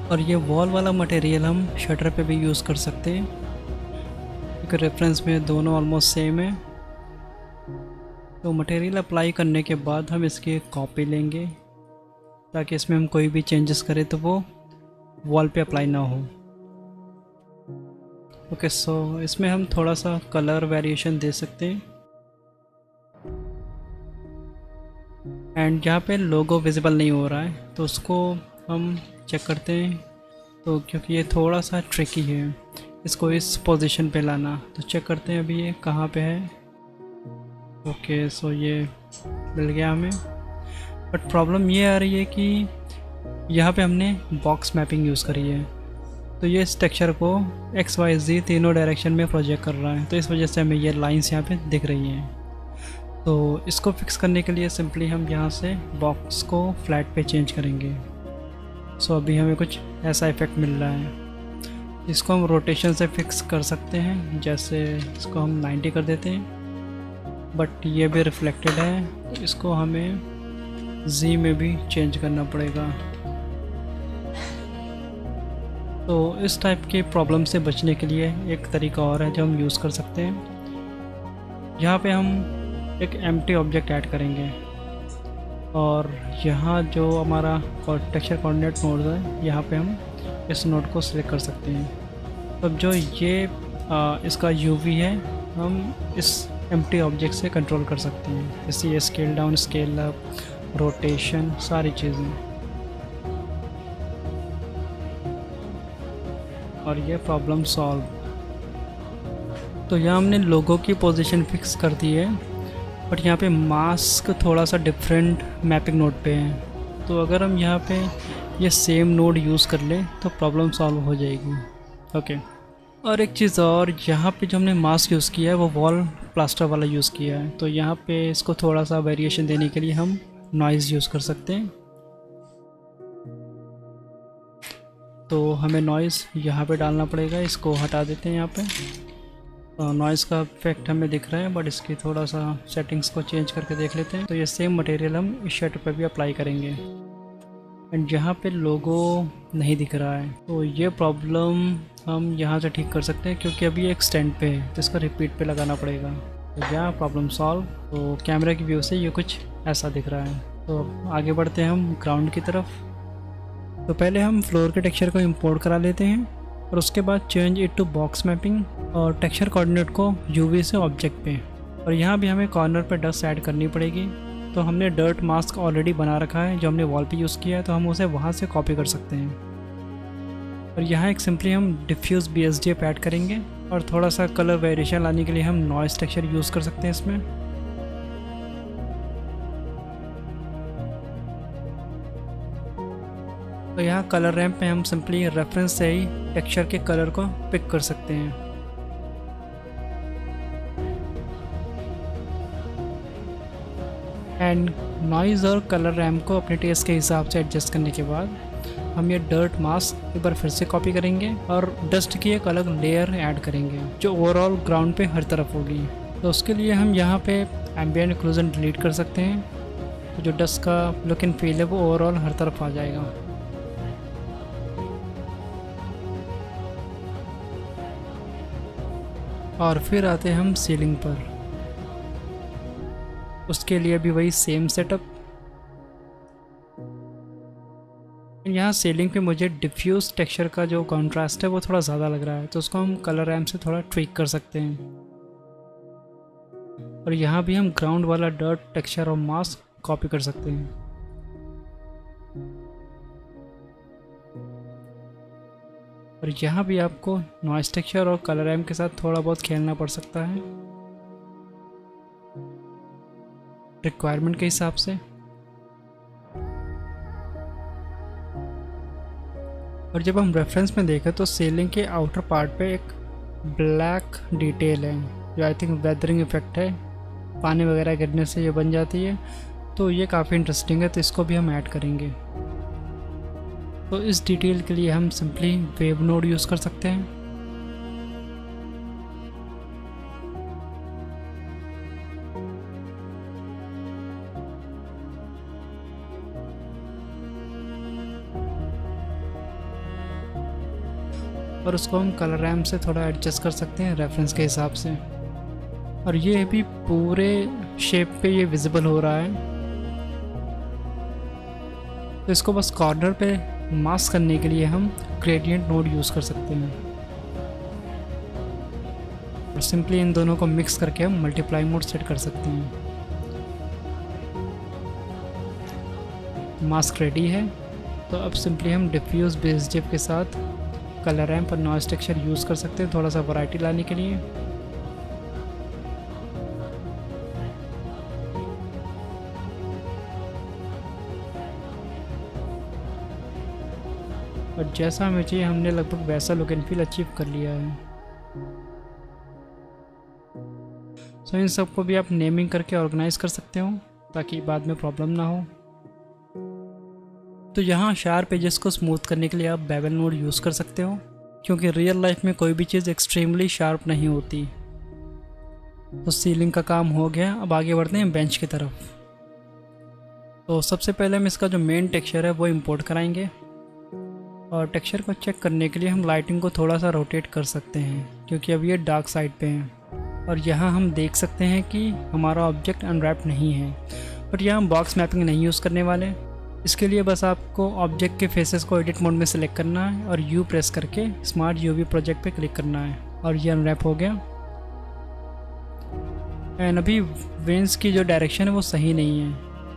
और ये वॉल वाला मटेरियल हम शटर पे भी यूज़ कर सकते हैं, क्योंकि रेफरेंस में दोनों ऑलमोस्ट सेम है। तो मटेरियल अप्लाई करने के बाद हम इसकी कॉपी लेंगे ताकि इसमें हम कोई भी चेंजेस करें तो वो वॉल पे अप्लाई ना हो। ओके, सो इसमें हम थोड़ा सा कलर वेरिएशन दे सकते हैं एंड यहाँ पे लोगो विजिबल नहीं हो रहा है तो उसको हम चेक करते हैं। तो क्योंकि ये थोड़ा सा ट्रिकी है इसको इस पोजीशन पे लाना, तो चेक करते हैं अभी ये कहाँ पे है। ओके, सो ये मिल गया हमें, बट प्रॉब्लम ये आ रही है कि यहाँ पे हमने बॉक्स मैपिंग यूज़ करी है तो ये इस टेक्सचर को XYZ तीनों डायरेक्शन में प्रोजेक्ट कर रहा है, तो इस वजह से हमें ये लाइंस यहाँ पे दिख रही हैं। तो इसको फिक्स करने के लिए सिंपली हम यहाँ से बॉक्स को फ्लैट पे चेंज करेंगे। सो अभी हमें कुछ ऐसा इफेक्ट मिल रहा है। इसको हम रोटेशन से फिक्स कर सकते हैं, जैसे इसको हम 90 कर देते हैं, बट ये भी रिफ्लेक्टेड है तो इसको हमें Z में भी चेंज करना पड़ेगा। तो इस टाइप के प्रॉब्लम से बचने के लिए एक तरीका और है जो हम यूज़ कर सकते हैं। यहाँ पे हम एक एम्प्टी ऑब्जेक्ट ऐड करेंगे और यहाँ जो हमारा टेक्सचर कोऑर्डिनेट नोड है यहाँ पे हम इस नोड को सिलेक्ट कर सकते हैं। अब जो ये इसका UV है हम इस एम्प्टी ऑब्जेक्ट से कंट्रोल कर सकते हैं, जैसे ये scale down, scale up, rotation, सारी चीज़ें। और ये प्रॉब्लम सॉल्व। तो यहाँ हमने लोगो की पोजीशन फिक्स कर दी है, बट यहाँ पे मास्क थोड़ा सा डिफरेंट मैपिंग नोड पे है। तो अगर हम यहाँ पे ये सेम नोड यूज़ कर लें तो प्रॉब्लम सॉल्व हो जाएगी। ओके, और एक चीज़ और, यहाँ पे जो हमने मास्क यूज़ किया है वो वॉल प्लास्टर वाला यूज़ किया है, तो यहाँ पे इसको थोड़ा सा वेरिएशन देने के लिए हम नॉइज़ यूज़ कर सकते हैं। तो हमें नॉइज़ यहाँ पे डालना पड़ेगा, इसको हटा देते हैं यहाँ पे। नॉइज़ का इफेक्ट हमें दिख रहा है, बट इसकी थोड़ा सा सेटिंग्स को चेंज करके देख लेते हैं। तो ये सेम मटेरियल हम इस शर्ट पे भी अप्लाई करेंगे एंड यहाँ पे लोगो नहीं दिख रहा है, तो ये प्रॉब्लम हम यहाँ से ठीक कर सकते हैं, क्योंकि अभी एक स्टैंड पे है तो इसको रिपीट पे लगाना पड़ेगा। तो यहाँ प्रॉब्लम सॉल्व। तो कैमरे की व्यू से ये कुछ ऐसा दिख रहा है। तो आगे बढ़ते हैं हम ग्राउंड की तरफ। तो पहले हम फ्लोर के टेक्सचर को इंपोर्ट करा लेते हैं और उसके बाद change it to box mapping और टेक्सचर कोऑर्डिनेट को UV से ऑब्जेक्ट पे। और यहाँ भी हमें कॉर्नर पे डस्ट ऐड करनी पड़ेगी। तो हमने डर्ट मास्क ऑलरेडी बना रखा है जो हमने वॉल पे यूज़ किया है, तो हम उसे वहाँ से कॉपी कर सकते हैं। और यहाँ एक सिंपली हम डिफ्यूज़ BSDF ऐड करेंगे और थोड़ा सा कलर वेरिएशन लाने के लिए हम नॉइज़ टेक्सचर यूज़ कर सकते हैं इसमें। तो यहाँ कलर रैंप में हम सिंपली रेफरेंस से ही टेक्सचर के कलर को पिक कर सकते हैं। एंड नॉइज़ और कलर रैंप को अपने टेस्ट के हिसाब से एडजस्ट करने के बाद हम ये डर्ट मास्क एक बार फिर से कॉपी करेंगे और डस्ट की एक अलग लेयर ऐड करेंगे जो ओवरऑल ग्राउंड पे हर तरफ होगी। तो उसके लिए हम यहाँ पे एम्बिएंट ऑक्लूजन डिलीट कर सकते हैं, तो जो डस्ट का लुक एंड फील है वो ओवरऑल हर तरफ आ जाएगा। और फिर आते हैं हम सीलिंग पर। उसके लिए भी वही सेम सेटअप। यहाँ सीलिंग पे मुझे डिफ्यूज टेक्सचर का जो कॉन्ट्रास्ट है वो थोड़ा ज़्यादा लग रहा है, तो उसको हम कलर रैम्प से थोड़ा ट्विक कर सकते हैं। और यहाँ भी हम ग्राउंड वाला डर्ट टेक्सचर और मास्क कॉपी कर सकते हैं। और यहाँ भी आपको नॉइस टेक्सचर और कलर रैम्प के साथ थोड़ा बहुत खेलना पड़ सकता है रिक्वायरमेंट के हिसाब से। और जब हम रेफरेंस में देखें तो सीलिंग के आउटर पार्ट पे एक ब्लैक डिटेल है जो आई थिंक वेदरिंग इफेक्ट है, पानी वगैरह गिरने से ये बन जाती है। तो ये काफ़ी इंटरेस्टिंग है, तो इसको भी हम ऐड करेंगे। तो इस डिटेल के लिए हम सिंपली वेव नोड यूज़ कर सकते हैं। और उसको हम कलर रैम्प से थोड़ा एडजस्ट कर सकते हैं रेफरेंस के हिसाब से। और ये भी पूरे शेप पे ये विजिबल हो रहा है, तो इसको बस कॉर्नर पे मास्क करने के लिए हम ग्रेडियंट नोड यूज़ कर सकते हैं। और सिंपली इन दोनों को मिक्स करके हम मल्टीप्लाई मोड सेट कर सकते हैं। मास्क रेडी है, तो अब सिंपली हम डिफ्यूज बेसजेब के साथ कलर रैम्प और नॉइस टेक्सचर यूज़ कर सकते हैं थोड़ा सा वैरायटी लाने के लिए। और जैसा हमें चाहिए हमने लगभग वैसा लुक एंड फील अचीव कर लिया है। सो इन सबको भी आप नेमिंग करके ऑर्गेनाइज कर सकते हो ताकि बाद में प्रॉब्लम ना हो। तो यहाँ शार्प एजेस को स्मूथ करने के लिए आप बेवल नोड यूज़ कर सकते हो, क्योंकि रियल लाइफ में कोई भी चीज़ एक्सट्रीमली शार्प नहीं होती। तो सीलिंग का काम हो गया, अब आगे बढ़ते हैं बेंच की तरफ। तो सबसे पहले हम इसका जो मेन टेक्सचर है वो इंपोर्ट कराएंगे। और टेक्सचर को चेक करने के लिए हम लाइटिंग को थोड़ा सा रोटेट कर सकते हैं, क्योंकि अब ये डार्क साइड पे है। और यहाँ हम देख सकते हैं कि हमारा ऑब्जेक्ट अनरैप नहीं है। बट यहाँ हम बॉक्स मैपिंग नहीं यूज़ करने वाले। इसके लिए बस आपको ऑब्जेक्ट के फेसेस को एडिट मोड में सेलेक्ट करना है और यू प्रेस करके स्मार्ट यूवी प्रोजेक्ट पे क्लिक करना है और ये अनरैप हो गया। एंड अभी वेंस की जो डायरेक्शन है वो सही नहीं है,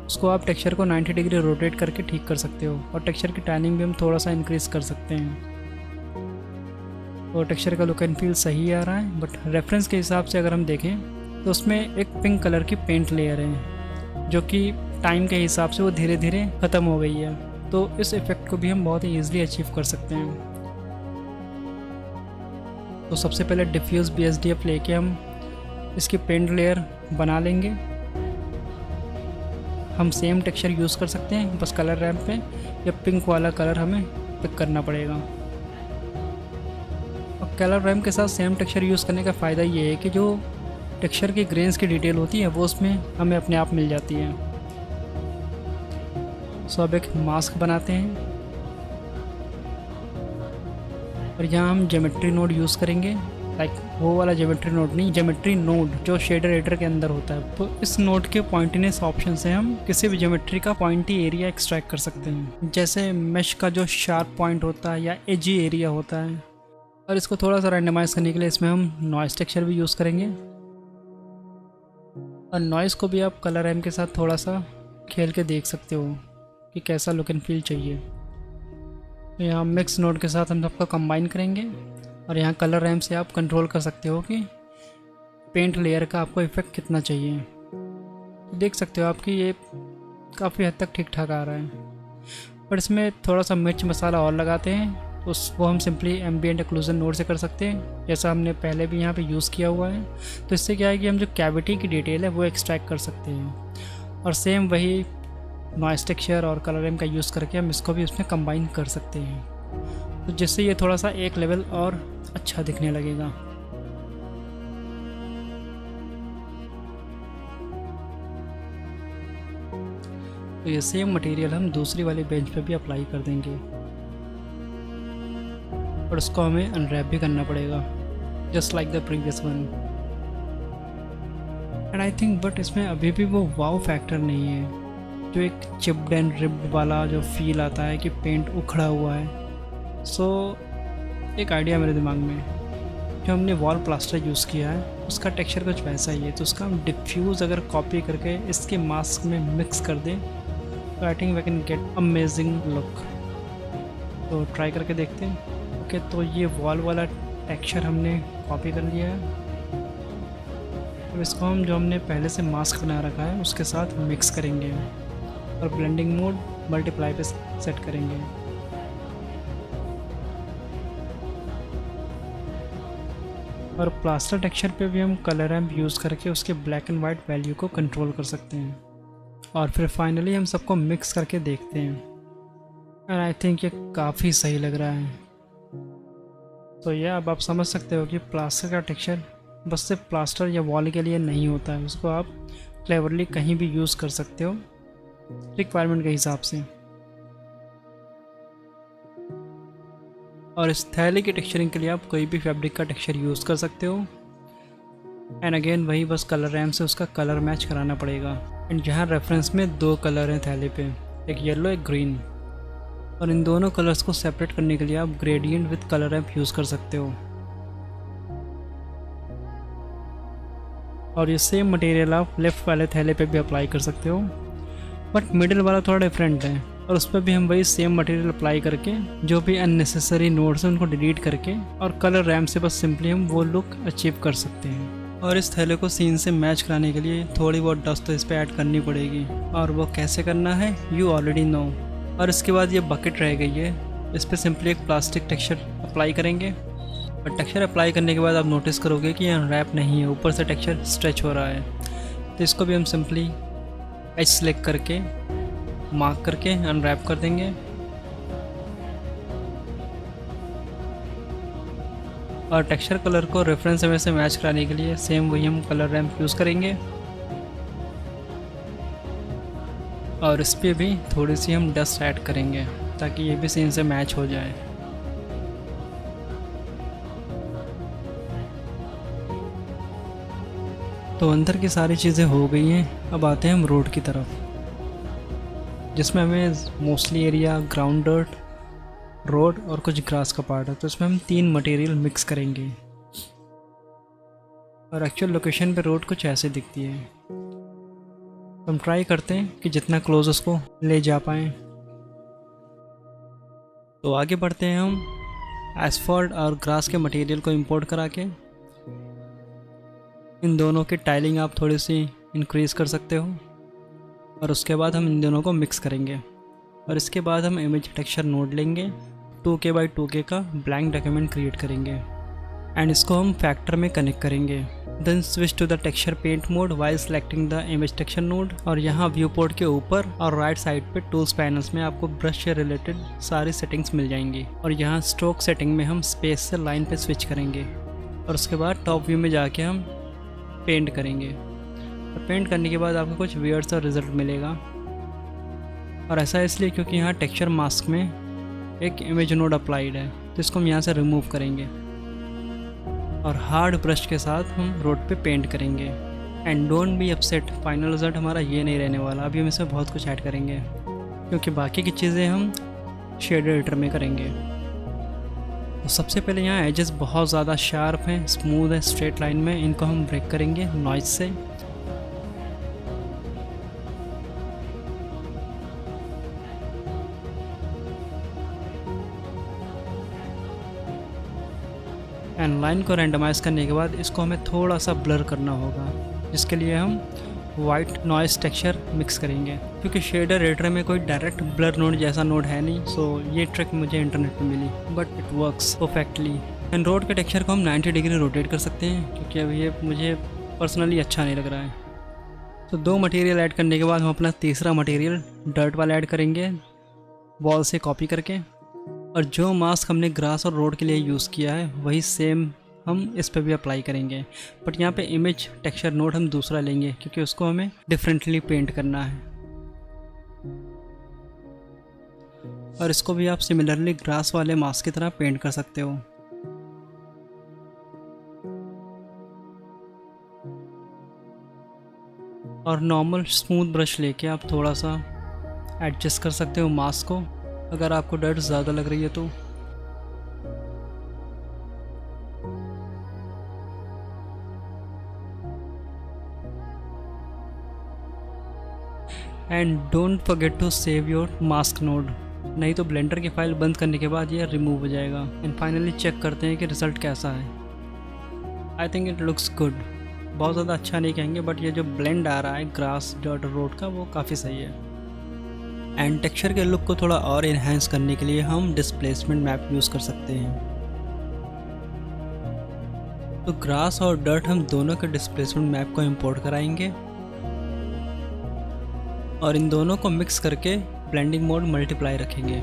उसको आप टेक्सचर को 90 डिग्री रोटेट करके ठीक कर सकते हो। और टेक्सचर की टाइमिंग भी हम थोड़ा सा इंक्रीज़ कर सकते हैं। और टेक्सचर का लुक एंड फील सही आ रहा है। बट रेफरेंस के हिसाब से अगर हम देखें तो उसमें एक पिंक कलर की पेंट लेयर है जो कि टाइम के हिसाब से वो धीरे धीरे ख़त्म हो गई है। तो इस इफेक्ट को भी हम बहुत ही ईजिली अचीव कर सकते हैं। तो सबसे पहले डिफ्यूज BSDF लेके हम इसकी पेंट लेयर बना लेंगे। हम सेम टेक्सचर यूज़ कर सकते हैं, बस कलर रैम्प पे या पिंक वाला कलर हमें पिक करना पड़ेगा। और कलर रैम्प के साथ सेम टेक्सचर यूज़ करने का फ़ायदा ये है कि जो टेक्सचर की ग्रेन्स की डिटेल होती है वो उसमें हमें अपने आप मिल जाती है। सो अब एक मास्क बनाते हैं और यहाँ हम ज्योमेट्री नोड यूज़ करेंगे। लाइक वो वाला ज्योमेट्री नोड नहीं, ज्योमेट्री नोड जो शेडर एडिटर के अंदर होता है। तो इस नोड के पॉइंटीनेस ऑप्शन से हम किसी भी ज्योमेट्री का पॉइंटी एरिया एक्सट्रैक्ट कर सकते हैं, जैसे मेश का जो शार्प पॉइंट होता है या एजी एरिया होता है। और इसको थोड़ा सा रैंडमाइज करने के लिए इसमें हम नॉइस टेक्सचर भी यूज़ करेंगे। और नॉइस को भी आप कलर रैम के साथ थोड़ा सा खेल के देख सकते हो कि कैसा लुक एंड फील चाहिए। तो यहाँ मिक्स नोड के साथ हम सबको कंबाइन करेंगे और यहाँ कलर रैम से आप कंट्रोल कर सकते हो कि पेंट लेयर का आपको इफेक्ट कितना चाहिए। तो देख सकते हो आपकी ये काफ़ी हद तक ठीक ठाक आ रहा है। पर इसमें थोड़ा सा मिर्च मसाला और लगाते हैं, तो वो हम सिंपली एम्बिएंट एक्लूजन नोड से कर सकते हैं, जैसा हमने पहले भी यहाँ पे यूज़ किया हुआ है। तो इससे क्या है कि हम जो कैविटी की डिटेल है वो एक्सट्रैक्ट कर सकते हैं। और सेम वही नॉइस टेक्सचर और कलर रैम का यूज़ करके हम इसको भी उसमें कंबाइन कर सकते हैं, तो जिससे ये थोड़ा सा एक लेवल और अच्छा दिखने लगेगा। तो ये सेम मटेरियल हम दूसरी वाली बेंच पे भी अप्लाई कर देंगे और उसको हमें अनरैप भी करना पड़ेगा। Just like the previous one. And I think but इसमें अभी भी वो वाव फैक्टर नहीं है, जो एक चिप्ड एंड रिप्ड वाला जो फील आता है कि पेंट उखड़ा हुआ है। सो एक आइडिया मेरे दिमाग में, जो हमने वॉल प्लास्टर यूज़ किया है उसका टेक्सचर कुछ वैसा ही है, तो उसका हम डिफ्यूज़ अगर कॉपी करके इसके मास्क में मिक्स कर दें तो I think we can get amazing look. तो ट्राई करके देखते हैं। ओके, तो ये वॉल वाला टेक्सचर हमने कॉपी कर लिया है। अब इसको हम जो हमने पहले से मास्क बना रखा है उसके साथ मिक्स करेंगे और ब्लेंडिंग मोड मल्टीप्लाई पे सेट करेंगे। और प्लास्टर टेक्सचर पे भी हम कलर रैम्प यूज़ करके उसके ब्लैक एंड वाइट वैल्यू को कंट्रोल कर सकते हैं। और फिर फाइनली हम सबको मिक्स करके देखते हैं, एंड आई थिंक ये काफ़ी सही लग रहा है। तो ये अब आप समझ सकते हो कि प्लास्टर का टेक्सचर बस सिर्फ प्लास्टर या वॉल के लिए नहीं होता है, उसको आप क्लेवरली कहीं भी यूज़ कर सकते हो रिक्वायरमेंट के हिसाब से। और इस थैले की टेक्सचरिंग के लिए आप कोई भी फैब्रिक का टेक्सचर यूज़ कर सकते हो। एंड अगेन वही बस कलर रैम से उसका कलर मैच कराना पड़ेगा। एंड जहाँ रेफरेंस में 2 कलर हैं थैले पे, एक येलो एक ग्रीन, और इन दोनों कलर्स को सेपरेट करने के लिए आप gradient with colour ramp use कर सकते हो। और ये सेम मटेरियल आप लेफ़्ट वाले थैले पे भी अप्लाई कर सकते हो, बट मिडिल वाला थोड़ा डिफरेंट है, और उस पर भी हम वही सेम मटेरियल अप्लाई करके जो भी अननेसेसरी नोड्स हैं उनको डिलीट करके और कलर रैम्प से बस सिंपली हम वो लुक अचीव कर सकते हैं। और इस थैले को सीन से मैच कराने के लिए थोड़ी बहुत डस्ट तो इस पर ऐड करनी पड़ेगी, और वो कैसे करना है यू ऑलरेडी नो। और इसके बाद ये बकेट रह गई है, इस पर सिंपली एक प्लास्टिक टेक्सचर अप्लाई करेंगे। और टेक्सचर अप्लाई करने के बाद आप नोटिस करोगे कि ये अनरैप नहीं है, ऊपर से टेक्सचर स्ट्रेच हो रहा है। तो इसको भी हम सिंपली एज सेलेक्ट करके मार्क करके अनरैप कर देंगे। और टेक्सचर कलर को रेफरेंस इमेज से मैच कराने के लिए सेम वही हम कलर रैम्प यूज़ करेंगे, और इस पर भी थोड़ी सी हम डस्ट ऐड करेंगे ताकि ये भी सीन से मैच हो जाए। तो अंदर की सारी चीज़ें हो गई हैं, अब आते हैं हम रोड की तरफ, जिसमें हमें mostly area ground dirt, road और कुछ ग्रास का पार्ट है। तो इसमें हम 3 मटेरियल मिक्स करेंगे। और एक्चुअल लोकेशन पे रोड कुछ ऐसे दिखती है, तो हम ट्राई करते हैं कि जितना क्लोज उसको ले जा पाएँ। तो आगे बढ़ते हैं हम एसफॉल्ट और ग्रास के मटेरियल को इंपोर्ट करा के। इन दोनों की टाइलिंग आप थोड़ी सी इंक्रीज़ कर सकते हो, और उसके बाद हम इन दोनों को मिक्स करेंगे। और इसके बाद हम इमेज टेक्सचर नोड लेंगे, 2K by 2K का ब्लैंक डॉक्यूमेंट क्रिएट करेंगे, एंड इसको हम फैक्टर में कनेक्ट करेंगे। Then switch to the texture paint mode while selecting the image texture node. और यहाँ व्यू पोर्ट के ऊपर और राइट साइड पे टूल्स पैनल्स में आपको ब्रश से रिलेटेड सारी सेटिंग्स मिल जाएंगी। और यहाँ स्ट्रोक सेटिंग में हम स्पेस से लाइन पे स्विच करेंगे, और उसके बाद टॉप व्यू में जाके हम पेंट करेंगे। और पेंट करने के बाद आपको कुछ वियर्ड सा रिजल्ट मिलेगा, और ऐसा इसलिए क्योंकि यहाँ टेक्सचर मास्क में एक इमेज नोड अप्लाइड है, तो इसको हम यहाँ से रिमूव करेंगे और हार्ड ब्रश के साथ हम रोड पे पेंट करेंगे। And don't be upset, final result हमारा ये नहीं रहने वाला, अभी हम इसमें बहुत कुछ ऐड करेंगे, क्योंकि बाकी की चीज़ें हम शेड एडिटर में करेंगे। तो सबसे पहले यहाँ एजेस बहुत ज़्यादा शार्प हैं, स्मूथ है, स्ट्रेट लाइन में, इनको हम ब्रेक करेंगे नॉइज से। एंड लाइन को रैंडमाइज करने के बाद इसको हमें थोड़ा सा ब्लर करना होगा, जिसके लिए हम वाइट नॉइस टेक्सचर मिक्स करेंगे, क्योंकि शेडर एडिटर में कोई डायरेक्ट ब्लर नोड जैसा नोड है नहीं। सो ये ट्रिक मुझे इंटरनेट पे मिली, but it works perfectly. And road के टेक्सचर को हम 90 डिग्री रोटेट कर सकते हैं, क्योंकि अभी ये मुझे पर्सनली अच्छा नहीं लग रहा है। तो 2 मटेरियल ऐड करने के बाद हम अपना तीसरा मटेरियल डर्ट वाला ऐड करेंगे वॉल से कॉपी करके। और जो मास्क हमने ग्रास और रोड के लिए यूज़ किया है वही सेम हम इस पर भी अप्लाई करेंगे, बट यहाँ पे इमेज टेक्सचर नोड हम दूसरा लेंगे, क्योंकि उसको हमें डिफरेंटली पेंट करना है। और इसको भी आप सिमिलरली ग्रास वाले मास्क की तरह पेंट कर सकते हो। और नॉर्मल स्मूथ ब्रश लेके आप थोड़ा सा एडजस्ट कर सकते हो मास्क को, अगर आपको डर्ट ज़्यादा लग रही है तो। And don't forget to save your mask node, नहीं तो ब्लेंडर की फाइल बंद करने के बाद ये रिमूव हो जाएगा। एंड फाइनली चेक करते हैं कि रिज़ल्ट कैसा है। I think it looks good. बहुत ज़्यादा अच्छा नहीं कहेंगे, बट ये जो ब्लेंड आ रहा है ग्रास डर्ट रोड का वो काफ़ी सही है। एंड टेक्सचर के लुक को थोड़ा और इन्हेंस करने के लिए हम डिस्प्लेसमेंट मैप यूज़ कर सकते हैं। तो ग्रास और डर्ट हम दोनों के डिस्प्लेसमेंट मैप को इंपोर्ट कराएंगे और इन दोनों को मिक्स करके ब्लेंडिंग मोड मल्टीप्लाई रखेंगे।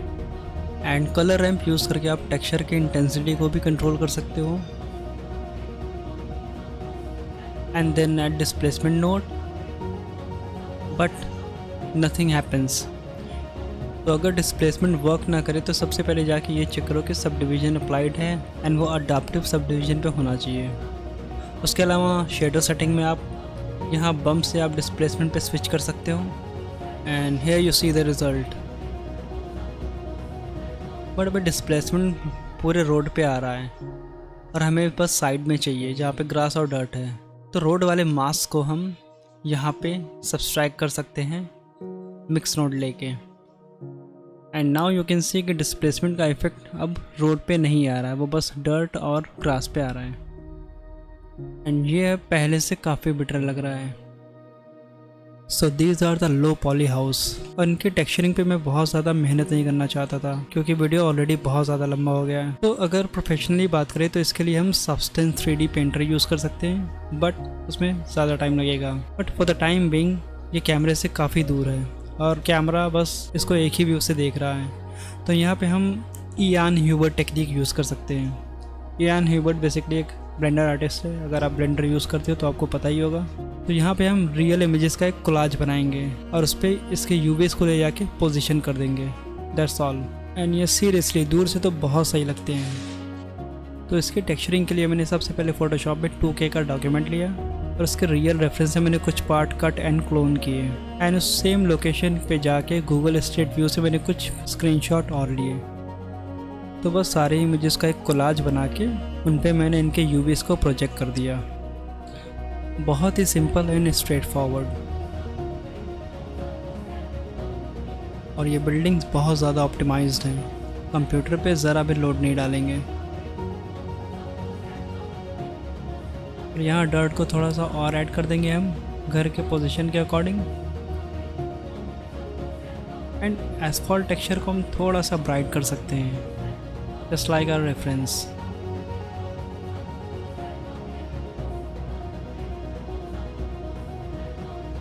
एंड कलर रैंप यूज़ करके आप टेक्सचर की इंटेंसिटी को भी कंट्रोल कर सकते हो। And then at displacement node, but nothing happens. तो अगर डिस्प्लेसमेंट वर्क ना करे तो सबसे पहले जाके ये चेक करो कि सब डिवीज़न अप्लाइड है एंड वो अडाप्टिव सब डिवीज़न पे होना चाहिए। उसके अलावा शेडो सेटिंग में आप यहाँ बम्प से आप डिस्प्लेसमेंट पे स्विच कर सकते हो। And here you see the result. But अभी डिस्प्लेसमेंट पूरे रोड पे आ रहा है और हमें बस साइड में चाहिए जहाँ पे ग्रास और डर्ट है। तो रोड वाले मास्क को हम यहाँ पे सब्सट्रैक्ट कर सकते हैं मिक्स नोड लेके। And now you can see कि डिस्प्लेसमेंट का इफेक्ट अब रोड पे नहीं आ रहा है, वो बस डर्ट और ग्रास पे आ रहा है। एंड ये पहले से काफ़ी बेटर लग रहा है। So these are the low poly house. और इनकी टेक्सचरिंग पे मैं बहुत ज़्यादा मेहनत नहीं करना चाहता था क्योंकि वीडियो ऑलरेडी बहुत ज़्यादा लंबा हो गया है। तो अगर प्रोफेशनली बात करें तो इसके लिए हम सबस्टेंस 3D पेंटर यूज़ कर सकते हैं, बट उसमें ज़्यादा टाइम लगेगा। But for the time being ये कैमरे से काफ़ी दूर है और कैमरा बस इसको एक ही व्यू से देख रहा है। तो यहाँ पे हम इयान ह्यूबर्ट टेक्निक यूज़ कर सकते हैं। इयान ह्यूबर्ट बेसिकली एक ब्लेंडर आर्टिस्ट है, अगर आप ब्लेंडर यूज़ करते हो तो आपको पता ही होगा। तो यहाँ पे हम रियल इमेजेस का एक कोलाज बनाएंगे और उस पर इसके यूवीज को ले जाके पोजीशन कर देंगे। That's all. एंड ये सीरियसली दूर से तो बहुत सही लगते हैं। तो इसके टेक्सचरिंग के लिए मैंने सबसे पहले फोटोशॉप में 2K का डॉक्यूमेंट लिया और उसके रियल रेफरेंस से मैंने कुछ पार्ट कट एंड क्लोन किए। एंड उस सेम लोकेशन पे जाके गूगल स्ट्रीट व्यू से मैंने कुछ स्क्रीनशॉट और लिए। तो बस सारे इमेजेस का एक कोलाज बना के उन पे मैंने इनके यूवीज को प्रोजेक्ट कर दिया। बहुत ही सिंपल एंड स्ट्रेट फॉरवर्ड। और ये बिल्डिंग्स बहुत ज़्यादा ऑप्टिमाइज्ड हैं, कंप्यूटर पे ज़रा भी लोड नहीं डालेंगे। और यहाँ डर्ट को थोड़ा सा और ऐड कर देंगे हम घर के पोजीशन के अकॉर्डिंग। एंड एस्फॉल्ट टेक्सचर को हम थोड़ा सा ब्राइट कर सकते हैं, जस्ट लाइक आवर रेफरेंस।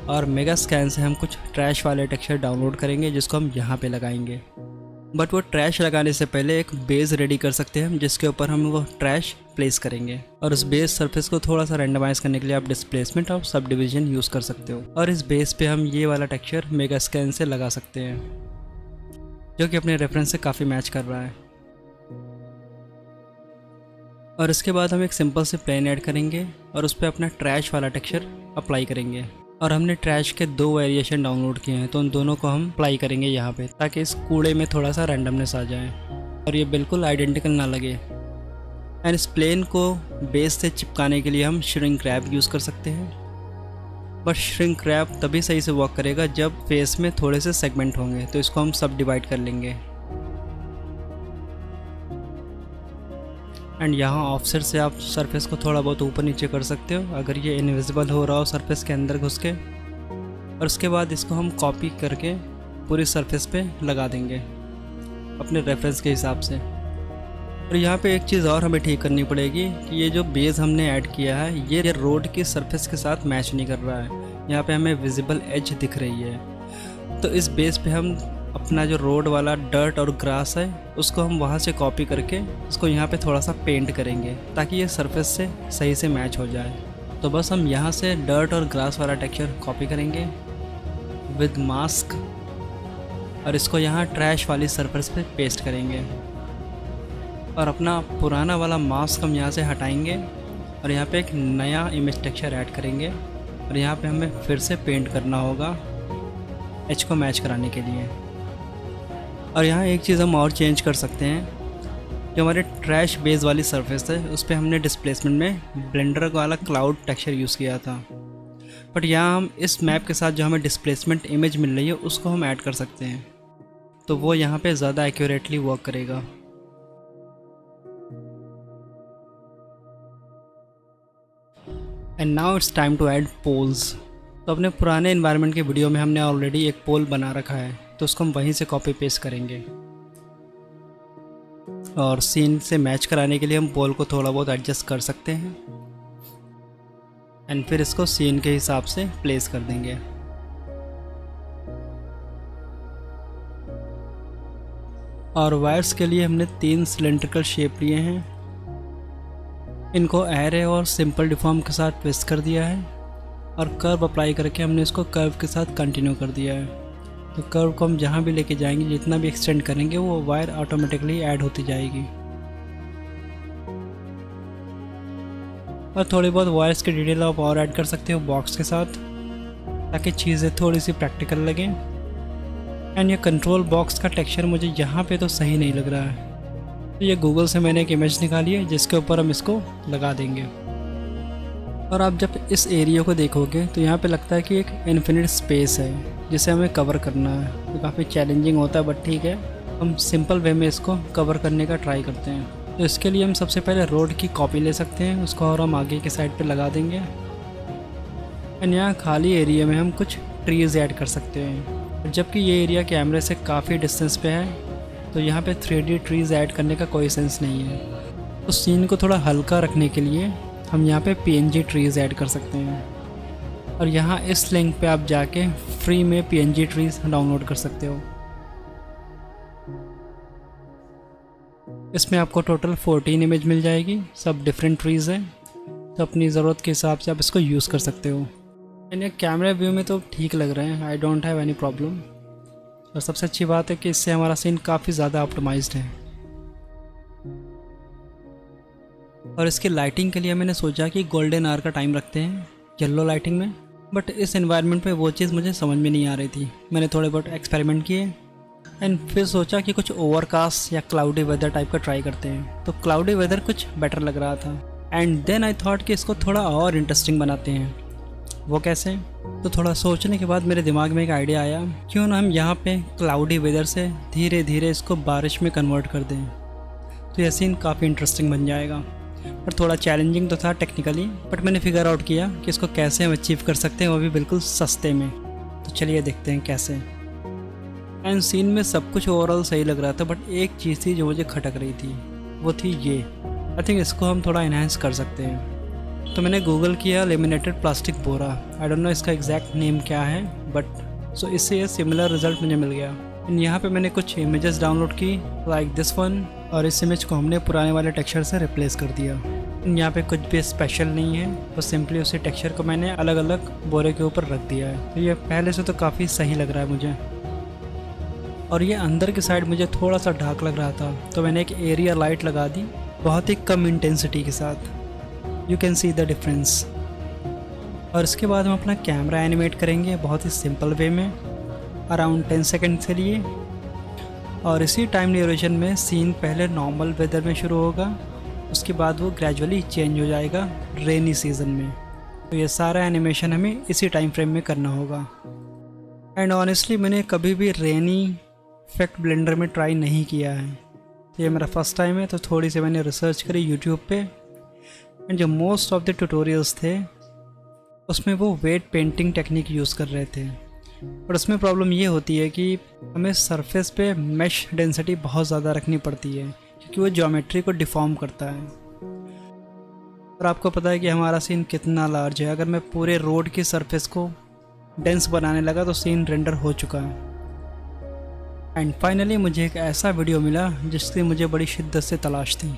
और मेगा स्कैन से हम कुछ ट्रैश वाले टेक्सचर डाउनलोड करेंगे जिसको हम यहाँ पे लगाएंगे। बट वो ट्रैश लगाने से पहले एक बेस रेडी कर सकते हैं जिसके ऊपर हम वो ट्रैश प्लेस करेंगे। और उस बेस सरफेस को थोड़ा सा रेंडमाइज करने के लिए आप डिस्प्लेसमेंट और सब डिवीजन यूज़ कर सकते हो। और इस बेस पे हम ये वाला टेक्सचर मेगा स्कैन से लगा सकते हैं जो कि अपने रेफरेंस से काफ़ी मैच कर रहा है। और इसके बाद हम एक सिंपल से प्लेन ऐड करेंगे और उस पर अपना ट्रैश वाला टेक्सचर अप्लाई करेंगे। और हमने ट्रैश के 2 वेरिएशन डाउनलोड किए हैं तो उन दोनों को हम अप्लाई करेंगे यहाँ पे ताकि इस कूड़े में थोड़ा सा रैंडमनेस आ जाए और ये बिल्कुल आइडेंटिकल ना लगे। एंड इस प्लेन को बेस से चिपकाने के लिए हम श्रिंक रैप यूज़ कर सकते हैं। बट श्रिंक रैप तभी सही से वर्क करेगा जब फेस में थोड़े से सेगमेंट होंगे, तो इसको हम सब डिवाइड कर लेंगे। एंड यहाँ ऑफसेट से आप सरफेस को थोड़ा बहुत ऊपर नीचे कर सकते हो अगर ये इनविजिबल हो रहा हो सरफेस के अंदर घुस के। और उसके बाद इसको हम कॉपी करके पूरी सरफेस पे लगा देंगे अपने रेफरेंस के हिसाब से। और यहाँ पे एक चीज़ और हमें ठीक करनी पड़ेगी कि ये जो बेस हमने ऐड किया है ये रोड की सरफेस के साथ मैच नहीं कर रहा है। यहाँ पे हमें विजिबल एज दिख रही है, तो इस बेस पे हम अपना जो रोड वाला डर्ट और ग्रास है उसको हम वहाँ से कॉपी करके उसको यहाँ पे थोड़ा सा पेंट करेंगे ताकि ये सरफेस से सही से मैच हो जाए। तो बस हम यहाँ से डर्ट और ग्रास वाला टेक्सचर कॉपी करेंगे विद मास्क और इसको यहाँ ट्रैश वाली सरफेस पे पेस्ट करेंगे। और अपना पुराना वाला मास्क हम यहाँ से हटाएंगे और यहाँ पे एक नया इमेज टेक्सचर ऐड करेंगे और यहाँ पे हमें फिर से पेंट करना होगा एज को मैच कराने के लिए। और यहाँ एक चीज़ हम और चेंज कर सकते हैं, जो हमारे ट्रैश बेस वाली सरफेस है उस पर हमने डिस्प्लेसमेंट में ब्लेंडर वाला क्लाउड टेक्सचर यूज़ किया था, बट यहाँ हम इस मैप के साथ जो हमें डिस्प्लेसमेंट इमेज मिल रही है उसको हम ऐड कर सकते हैं, तो वो यहाँ पे ज़्यादा एक्यूरेटली वर्क करेगा। And now it's time to add poles. तो अपने पुराने इन्वायरमेंट के वीडियो में हमने ऑलरेडी एक पोल बना रखा है, तो उसको हम वहीं से कॉपी पेस्ट करेंगे और सीन से मैच कराने के लिए हम पोल को थोड़ा बहुत एडजस्ट कर सकते हैं एंड फिर इसको सीन के हिसाब से प्लेस कर देंगे। और वायर्स के लिए हमने 3 सिलेंड्रिकल शेप लिए हैं, इनको एरे और सिंपल डिफॉर्म के साथ ट्विस्ट कर दिया है और कर्व अप्लाई करके हमने इसको कर्व के साथ कंटिन्यू कर दिया है। तो कर्व को हम जहाँ भी लेके जाएंगे, जितना भी एक्सटेंड करेंगे वो वायर ऑटोमेटिकली ऐड होती जाएगी। और थोड़ी बहुत वायर्स की डिटेल आप और ऐड कर सकते हो बॉक्स के साथ, ताकि चीज़ें थोड़ी सी प्रैक्टिकल लगें। एंड ये कंट्रोल बॉक्स का टेक्सचर मुझे यहाँ पे तो सही नहीं लग रहा है, तो ये गूगल से मैंने एक इमेज निकाली है जिसके ऊपर हम इसको लगा देंगे। और आप जब इस एरिया को देखोगे तो यहाँ पे लगता है कि एक इन्फिनिट स्पेस है जिसे हमें कवर करना है, तो काफ़ी चैलेंजिंग होता है, बट ठीक है, हम सिंपल वे में इसको कवर करने का ट्राई करते हैं। तो इसके लिए हम सबसे पहले रोड की कॉपी ले सकते हैं, उसको और हम आगे के साइड पे लगा देंगे। एंड यहाँ खाली एरिया में हम कुछ ट्रीज़ ऐड कर सकते हैं, जबकि ये एरिया कैमरे से काफ़ी डिस्टेंस पे है, तो यहाँ पे 3D ट्रीज़ ऐड करने का कोई सेंस नहीं है। तो सीन को थोड़ा हल्का रखने के लिए हम यहाँ पे PNG ट्रीज़ ऐड कर सकते हैं, और यहाँ इस लिंक पे आप जाके फ्री में PNG ट्रीज़ डाउनलोड कर सकते हो। इसमें आपको टोटल 14 इमेज मिल जाएगी, सब डिफरेंट ट्रीज़ हैं, तो अपनी ज़रूरत के हिसाब से आप इसको यूज़ कर सकते हो। यानी कैमरा व्यू में तो ठीक लग रहे हैं, I don't have any problem. और सबसे अच्छी बात है कि इससे हमारा सीन काफ़ी ज़्यादा ऑप्टिमाइज्ड है। और इसकी लाइटिंग के लिए मैंने सोचा कि गोल्डन आवर का टाइम रखते हैं येलो लाइटिंग में, बट इस एनवायरनमेंट में वो चीज़ मुझे समझ में नहीं आ रही थी। मैंने थोड़े बहुत एक्सपेरिमेंट किए एंड फिर सोचा कि कुछ ओवरकास्ट या क्लाउडी वेदर टाइप का ट्राई करते हैं, तो क्लाउडी वेदर कुछ बेटर लग रहा था। एंड देन आई थॉट कि इसको थोड़ा और इंटरेस्टिंग बनाते हैं। वो कैसे? तो थोड़ा सोचने के बाद मेरे दिमाग में एक आइडिया आया, क्यों ना हम यहाँ पे क्लाउडी वेदर से धीरे धीरे इसको बारिश में कन्वर्ट कर दें, तो यह सीन काफ़ी इंटरेस्टिंग बन जाएगा। पर थोड़ा चैलेंजिंग तो था टेक्निकली, बट मैंने फिगर आउट किया कि इसको कैसे हम अचीव कर सकते हैं, वो भी बिल्कुल सस्ते में। तो चलिए देखते हैं कैसे। एंड सीन में सब कुछ ओवरऑल सही लग रहा था, बट एक चीज़ थी जो मुझे खटक रही थी, वो थी ये। आई थिंक इसको हम थोड़ा इन्हांस कर सकते हैं। तो मैंने गूगल किया laminated plastic Bora, I don't know इसका एग्जैक्ट नेम क्या है, बट सो इससे ये सिमिलर रिजल्ट मुझे मिल गया। यहाँ पे मैंने कुछ इमेजेस डाउनलोड की लाइक दिस वन, और इस इमेज को हमने पुराने वाले टेक्सचर से रिप्लेस कर दिया। यहाँ पे कुछ भी स्पेशल नहीं है, बस सिंपली उसी टेक्सचर को मैंने अलग अलग बोरे के ऊपर रख दिया है। तो ये पहले से तो काफ़ी सही लग रहा है मुझे। और ये अंदर की साइड मुझे थोड़ा सा डार्क लग रहा था, तो मैंने एक एरिया लाइट लगा दी बहुत ही कम इंटेंसिटी के साथ। You can see the difference. और इसके बाद हम अपना कैमरा एनिमेट करेंगे बहुत ही सिंपल वे में, अराउंड 10 सेकेंड के लिए। और इसी टाइम ड्यूरेशन में सीन पहले नॉर्मल वेदर में शुरू होगा, उसके बाद वो ग्रेजुअली चेंज हो जाएगा रेनी सीज़न में। तो ये सारा एनिमेशन हमें इसी टाइम फ्रेम में करना होगा। एंड ऑनेस्टली मैंने कभी भी रेनी इफेक्ट ब्लेंडर में ट्राई नहीं किया है, तो ये मेरा फर्स्ट टाइम है। तो थोड़ी सी मैंने रिसर्च करी यूट्यूब पे, एंड जो मोस्ट ऑफ द ट्यूटोरियल्स थे उसमें वो वेट पेंटिंग टेक्निक यूज़ कर रहे थे। पर उसमें प्रॉब्लम ये होती है कि हमें सरफेस पे मैश डेंसिटी बहुत ज़्यादा रखनी पड़ती है, क्योंकि वो ज्योमेट्री को डिफॉर्म करता है। और आपको पता है कि हमारा सीन कितना लार्ज है। अगर मैं पूरे रोड की सरफेस को डेंस बनाने लगा तो सीन रेंडर हो चुका है। एंड फाइनली मुझे एक ऐसा वीडियो मिला जिसकी मुझे बड़ी शिद्दत से तलाश थी,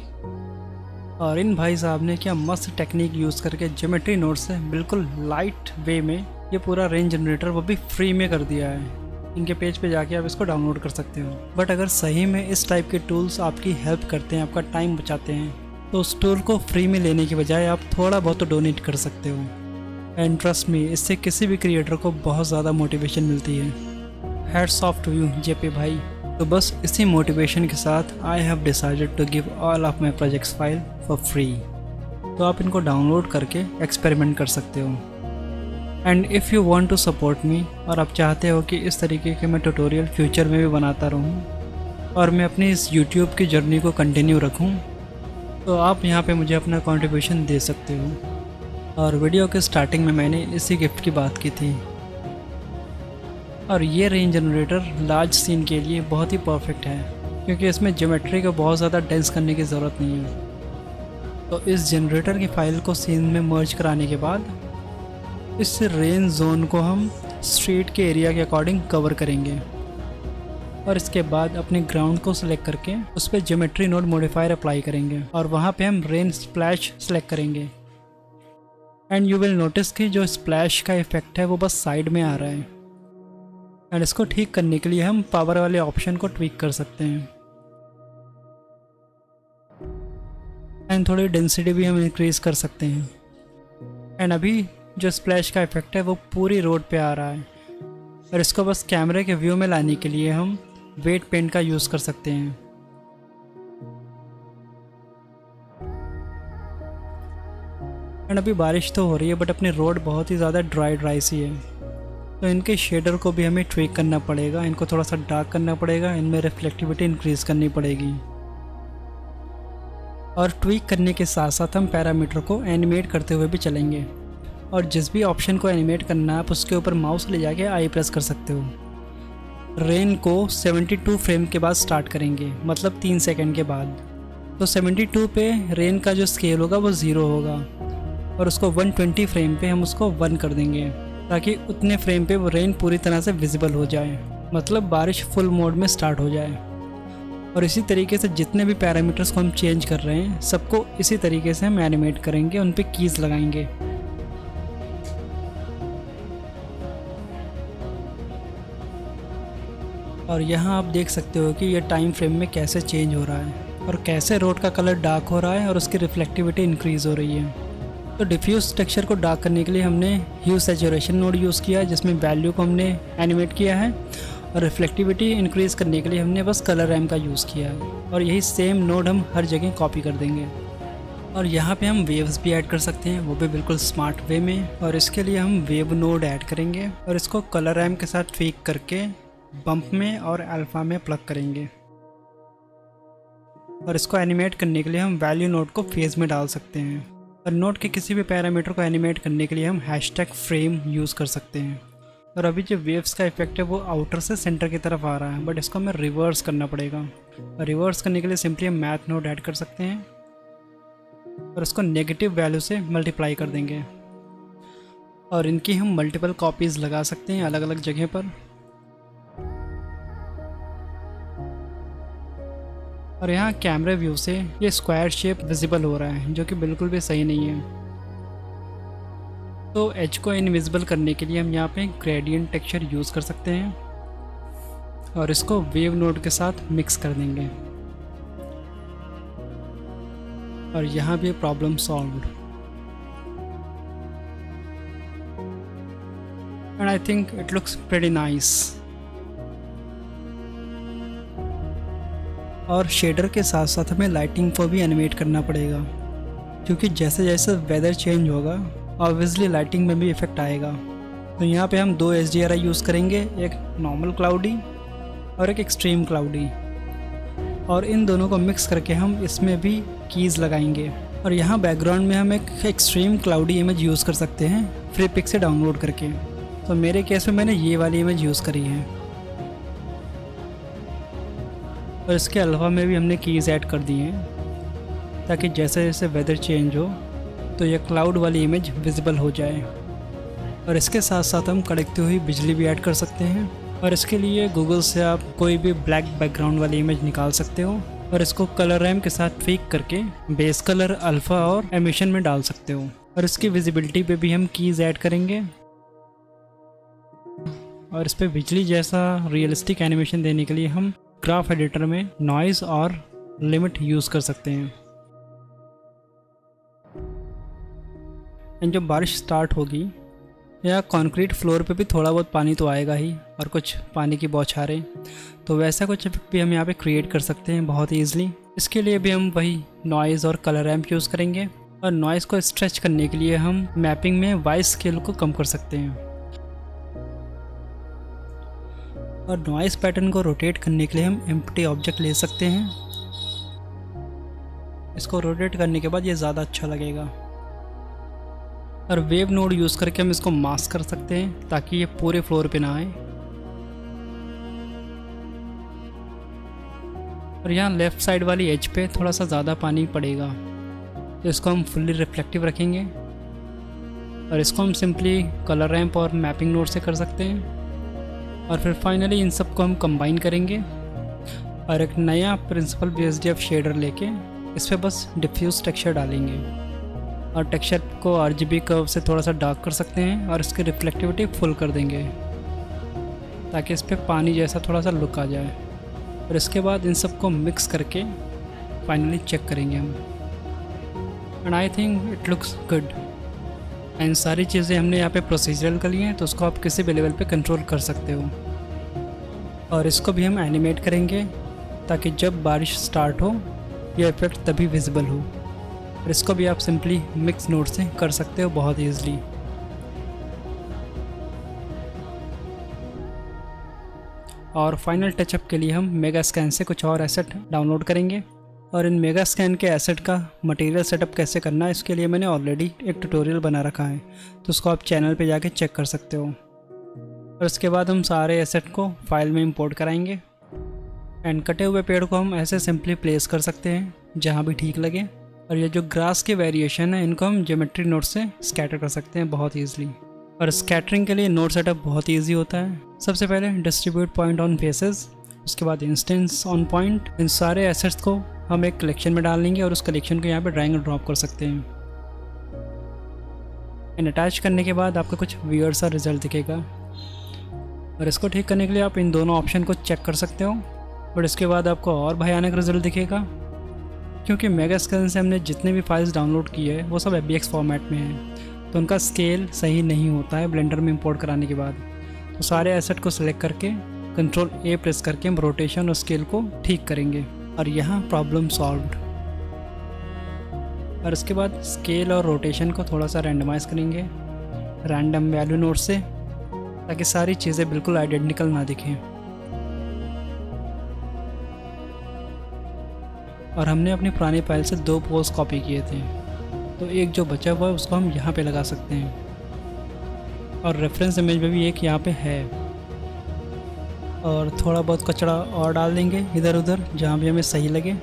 और इन भाई साहब ने क्या मस्त टेक्निक यूज़ करके ज्योमेट्री नोड से बिल्कुल लाइट वे में ये पूरा रेंज जनरेटर वो भी फ्री में कर दिया है। इनके पेज पे जाके आप इसको डाउनलोड कर सकते हो। बट अगर सही में इस टाइप के टूल्स आपकी हेल्प करते हैं, आपका टाइम बचाते हैं, तो उस टूल को फ्री में लेने के बजाय आप थोड़ा बहुत तो डोनेट कर सकते हो। एंड ट्रस्ट मी, इससे किसी भी क्रिएटर को बहुत ज़्यादा मोटिवेशन मिलती है। Hats off to you JP भाई। तो बस इसी मोटिवेशन के साथ I have decided to give all of my projects file for free. तो आप इनको डाउनलोड करके एक्सपेरिमेंट कर सकते हो। And if you want to support me, और आप चाहते हो कि इस तरीके के मैं ट्यूटोरियल फ्यूचर में भी बनाता रहूँ और मैं अपनी इस यूट्यूब की जर्नी को कंटिन्यू रखूँ, तो आप यहाँ पे मुझे अपना कंट्रीब्यूशन दे सकते हो। और वीडियो के स्टार्टिंग में मैंने इसी गिफ्ट की बात की थी। और ये रेन जनरेटर लार्ज सीन के लिए बहुत ही परफेक्ट है, क्योंकि इसमें ज्योमेट्री को बहुत ज़्यादा डेंस करने की ज़रूरत नहीं है। तो इस जनरेटर की फाइल को सीन में मर्ज कराने के बाद इस रेन जोन को हम स्ट्रीट के एरिया के अकॉर्डिंग कवर करेंगे, और इसके बाद अपने ग्राउंड को सिलेक्ट करके उस पर ज्योमेट्री नोड मॉडिफायर अप्लाई करेंगे, और वहाँ पे हम रेन स्प्लैश सेलेक्ट करेंगे। एंड यू विल नोटिस कि जो स्प्लैश का इफेक्ट है वो बस साइड में आ रहा है। एंड इसको ठीक करने के लिए हम पावर वाले ऑप्शन को ट्विक कर सकते हैं। एंड थोड़ी डेंसिटी भी हम इंक्रीज कर सकते हैं। एंड अभी जो स्प्लैश का इफेक्ट है वो पूरी रोड पे आ रहा है, और इसको बस कैमरे के व्यू में लाने के लिए हम वेट पेंट का यूज़ कर सकते हैं। एंड अभी बारिश तो हो रही है, बट अपनी रोड बहुत ही ज़्यादा ड्राई सी है, तो इनके शेडर को भी हमें ट्विक करना पड़ेगा। इनको थोड़ा सा डार्क करना पड़ेगा, इनमें रिफ्लेक्टिविटी इंक्रीज़ करनी पड़ेगी। और ट्विक करने के साथ साथ हम पैरामीटर को एनिमेट करते हुए भी चलेंगे, और जिस भी ऑप्शन को एनिमेट करना है आप उसके ऊपर माउस ले जाके आई प्रेस कर सकते हो। रेन को 72 फ्रेम के बाद स्टार्ट करेंगे, मतलब 3 सेकंड के बाद। तो 72 पे रेन का जो स्केल होगा वो 0 होगा, और उसको 120 फ्रेम पे हम उसको 1 कर देंगे, ताकि उतने फ्रेम पे वो रेन पूरी तरह से विजिबल हो जाए, मतलब बारिश फुल मोड में स्टार्ट हो जाए। और इसी तरीके से जितने भी पैरामीटर्स को हम चेंज कर रहे हैं सबको इसी तरीके से हम एनिमेट करेंगे, उन पे कीज़ लगाएंगे। और यहाँ आप देख सकते हो कि ये टाइम फ्रेम में कैसे चेंज हो रहा है, और कैसे रोड का कलर डार्क हो रहा है और उसकी रिफ्लेक्टिविटी इंक्रीज़ हो रही है। तो डिफ्यूज टेक्सचर को डार्क करने के लिए हमने ह्यू सैचुरेशन नोड यूज़ किया है, जिसमें वैल्यू को हमने एनिमेट किया है, और रिफ्लेक्टिविटी इंक्रीज़ करने के लिए हमने बस कलर रैम का यूज़ किया है। और यही सेम नोड हम हर जगह कॉपी कर देंगे। और यहाँ पे हम वेव्स भी ऐड कर सकते हैं, वो भी बिल्कुल स्मार्ट वे में। और इसके लिए हम वेव नोड ऐड करेंगे, और इसको कलर रैम के साथ ट्वीक करके बम्प में और अल्फ़ा में प्लग करेंगे। और इसको एनिमेट करने के लिए हम वैल्यू नोड को फेज में डाल सकते हैं। और नोड के किसी भी पैरामीटर को एनिमेट करने के लिए हम #frame यूज़ कर सकते हैं। और अभी जो वेव्स का इफेक्ट है वो आउटर से सेंटर की तरफ आ रहा है, बट इसको हमें रिवर्स करना पड़ेगा। और रिवर्स करने के लिए सिंपली हम मैथ नोड ऐड कर सकते हैं, और इसको नेगेटिव वैल्यू से मल्टीप्लाई कर देंगे। और इनकी हम मल्टीपल कॉपीज़ लगा सकते हैं अलग अलग जगह पर। और यहाँ कैमरे व्यू से ये स्क्वायर शेप विजिबल हो रहा है, जो कि बिल्कुल भी सही नहीं है। तो एज को इनविजिबल करने के लिए हम यहाँ पे ग्रेडियंट टेक्सचर यूज़ कर सकते हैं, और इसको वेव नोड के साथ मिक्स कर देंगे। और यहाँ भी problem solved. And I think it looks pretty nice. और शेडर के साथ साथ हमें लाइटिंग को भी एनिमेट करना पड़ेगा, क्योंकि जैसे जैसे वेदर चेंज होगा ऑब्वियसली लाइटिंग में भी इफेक्ट आएगा। तो यहाँ पे हम 2 HDRI यूज़ करेंगे, एक नॉर्मल क्लाउडी और एक एक्सट्रीम क्लाउडी। और इन दोनों को मिक्स करके हम इसमें भी कीज़ लगाएंगे। और यहाँ बैकग्राउंड में हम एक एक्सट्रीम क्लाउडी इमेज यूज़ कर सकते हैं फ्री पिक से डाउनलोड करके। तो मेरे केस में मैंने ये वाली इमेज यूज़ करी है। और इसके अलावा में भी हमने कीज़ ऐड कर दी हैं, ताकि जैसे जैसे वेदर चेंज हो तो यह क्लाउड वाली इमेज विजिबल हो जाए। और इसके साथ साथ हम कड़कती हुई बिजली भी ऐड कर सकते हैं। और इसके लिए गूगल से आप कोई भी ब्लैक बैकग्राउंड वाली इमेज निकाल सकते हो, और इसको कलर रैम के साथ ट्वीक करके बेस कलर, अल्फ़ा और एमिशन में डाल सकते हो। और इसकी विजिबिलिटी पे भी हम कीज़ ऐड करेंगे, और इस पर बिजली जैसा रियलिस्टिक एनिमेशन देने के लिए हम ग्राफ एडिटर में नॉइज़ और लिमिट यूज़ कर सकते हैं। एंड जब बारिश स्टार्ट होगी या कंक्रीट फ्लोर पे भी थोड़ा बहुत पानी तो आएगा ही, और कुछ पानी की बौछारें, तो वैसा कुछ इफेक्ट भी हम यहाँ पे क्रिएट कर सकते हैं बहुत ईजिली। इसके लिए भी हम वही नॉइज़ और कलर रैम्प यूज़ करेंगे, और नॉइज़ को स्ट्रेच करने के लिए हम मैपिंग में वॉइस स्केल को कम कर सकते हैं। और नॉइज़ पैटर्न को रोटेट करने के लिए हम एम्प्टी ऑब्जेक्ट ले सकते हैं। इसको रोटेट करने के बाद ये ज़्यादा अच्छा लगेगा। और वेव नोड यूज़ करके हम इसको मास्क कर सकते हैं ताकि ये पूरे फ्लोर पे ना आए। और यहाँ लेफ़्ट साइड वाली एज पे थोड़ा सा ज़्यादा पानी पड़ेगा, तो इसको हम फुल्ली रिफ्लेक्टिव रखेंगे। और इसको हम सिंपली कलर रैम्प और मैपिंग नोड से कर सकते हैं। और फिर फाइनली इन सब को हम कंबाइन करेंगे और एक नया प्रिंसिपल BSDF शेडर लेके इस पर बस डिफ्यूज टेक्सचर डालेंगे। और टेक्सचर को RGB कर्व से थोड़ा सा डार्क कर सकते हैं और इसकी रिफ्लेक्टिविटी फुल कर देंगे ताकि इस पर पानी जैसा थोड़ा सा लुक आ जाए। और इसके बाद इन सब को मिक्स करके फाइनली चेक करेंगे हम। And I think it looks good. And सारी चीज़ें हमने यहाँ पे प्रोसीजरल कर ली हैं, तो उसको आप किसी भी लेवल पे कंट्रोल कर सकते हो। और इसको भी हम एनिमेट करेंगे ताकि जब बारिश स्टार्ट हो यह इफेक्ट तभी विजिबल हो। और इसको भी आप सिंपली मिक्स नोड से कर सकते हो बहुत ईजिली। और फाइनल टचअप के लिए हम मेगा स्कैन से कुछ और एसेट डाउनलोड करेंगे। और इन मेगा स्कैन के एसेट का मटेरियल सेटअप कैसे करना है इसके लिए मैंने ऑलरेडी एक ट्यूटोरियल बना रखा है, तो उसको आप चैनल पे जाके चेक कर सकते हो। और उसके बाद हम सारे एसेट को फाइल में इंपोर्ट कराएंगे। एंड कटे हुए पेड़ को हम ऐसे सिंपली प्लेस कर सकते हैं जहाँ भी ठीक लगे। और ये जो ग्रास के वेरिएशन है इनको हम ज्योमेट्री नोड से स्कैटर कर सकते हैं बहुत ईजिली। और स्कैटरिंग के लिए नोड सेटअप बहुत ईजी होता है। सबसे पहले डिस्ट्रीब्यूट पॉइंट ऑन फेसेस, उसके बाद इंस्टेंस ऑन पॉइंट। इन सारे एसेट्स को हम एक कलेक्शन में डाल लेंगे और उस कलेक्शन को यहाँ पे ड्रैग एंड ड्रॉप कर सकते हैं। एंड अटैच करने के बाद आपको कुछ वियर्ड सा रिजल्ट दिखेगा। और इसको ठीक करने के लिए आप इन दोनों ऑप्शन को चेक कर सकते हो। बट इसके बाद आपको और भयानक रिजल्ट दिखेगा, क्योंकि मेगा स्कैन से हमने जितने भी फाइल्स डाउनलोड किए हैं वो सब FBX फॉर्मेट में हैं, तो उनका स्केल सही नहीं होता है ब्लेंडर में इंपोर्ट कराने के बाद। तो सारे एसेट को सिलेक्ट करके Ctrl A प्रेस करके हम रोटेशन और स्केल को ठीक करेंगे। और यहाँ प्रॉब्लम सॉल्व्ड। और इसके बाद स्केल और रोटेशन को थोड़ा सा रैंडमाइज करेंगे रैंडम वैल्यू नोड से, ताकि सारी चीज़ें बिल्कुल आइडेंटिकल ना दिखें। और हमने अपनी पुरानी फाइल से 2 पोज कॉपी किए थे, तो एक जो बचा हुआ है उसको हम यहाँ पे लगा सकते हैं। और रेफरेंस इमेज में भी एक यहाँ पे है। और थोड़ा बहुत कचरा और डाल देंगे इधर उधर जहाँ भी हमें सही लगे।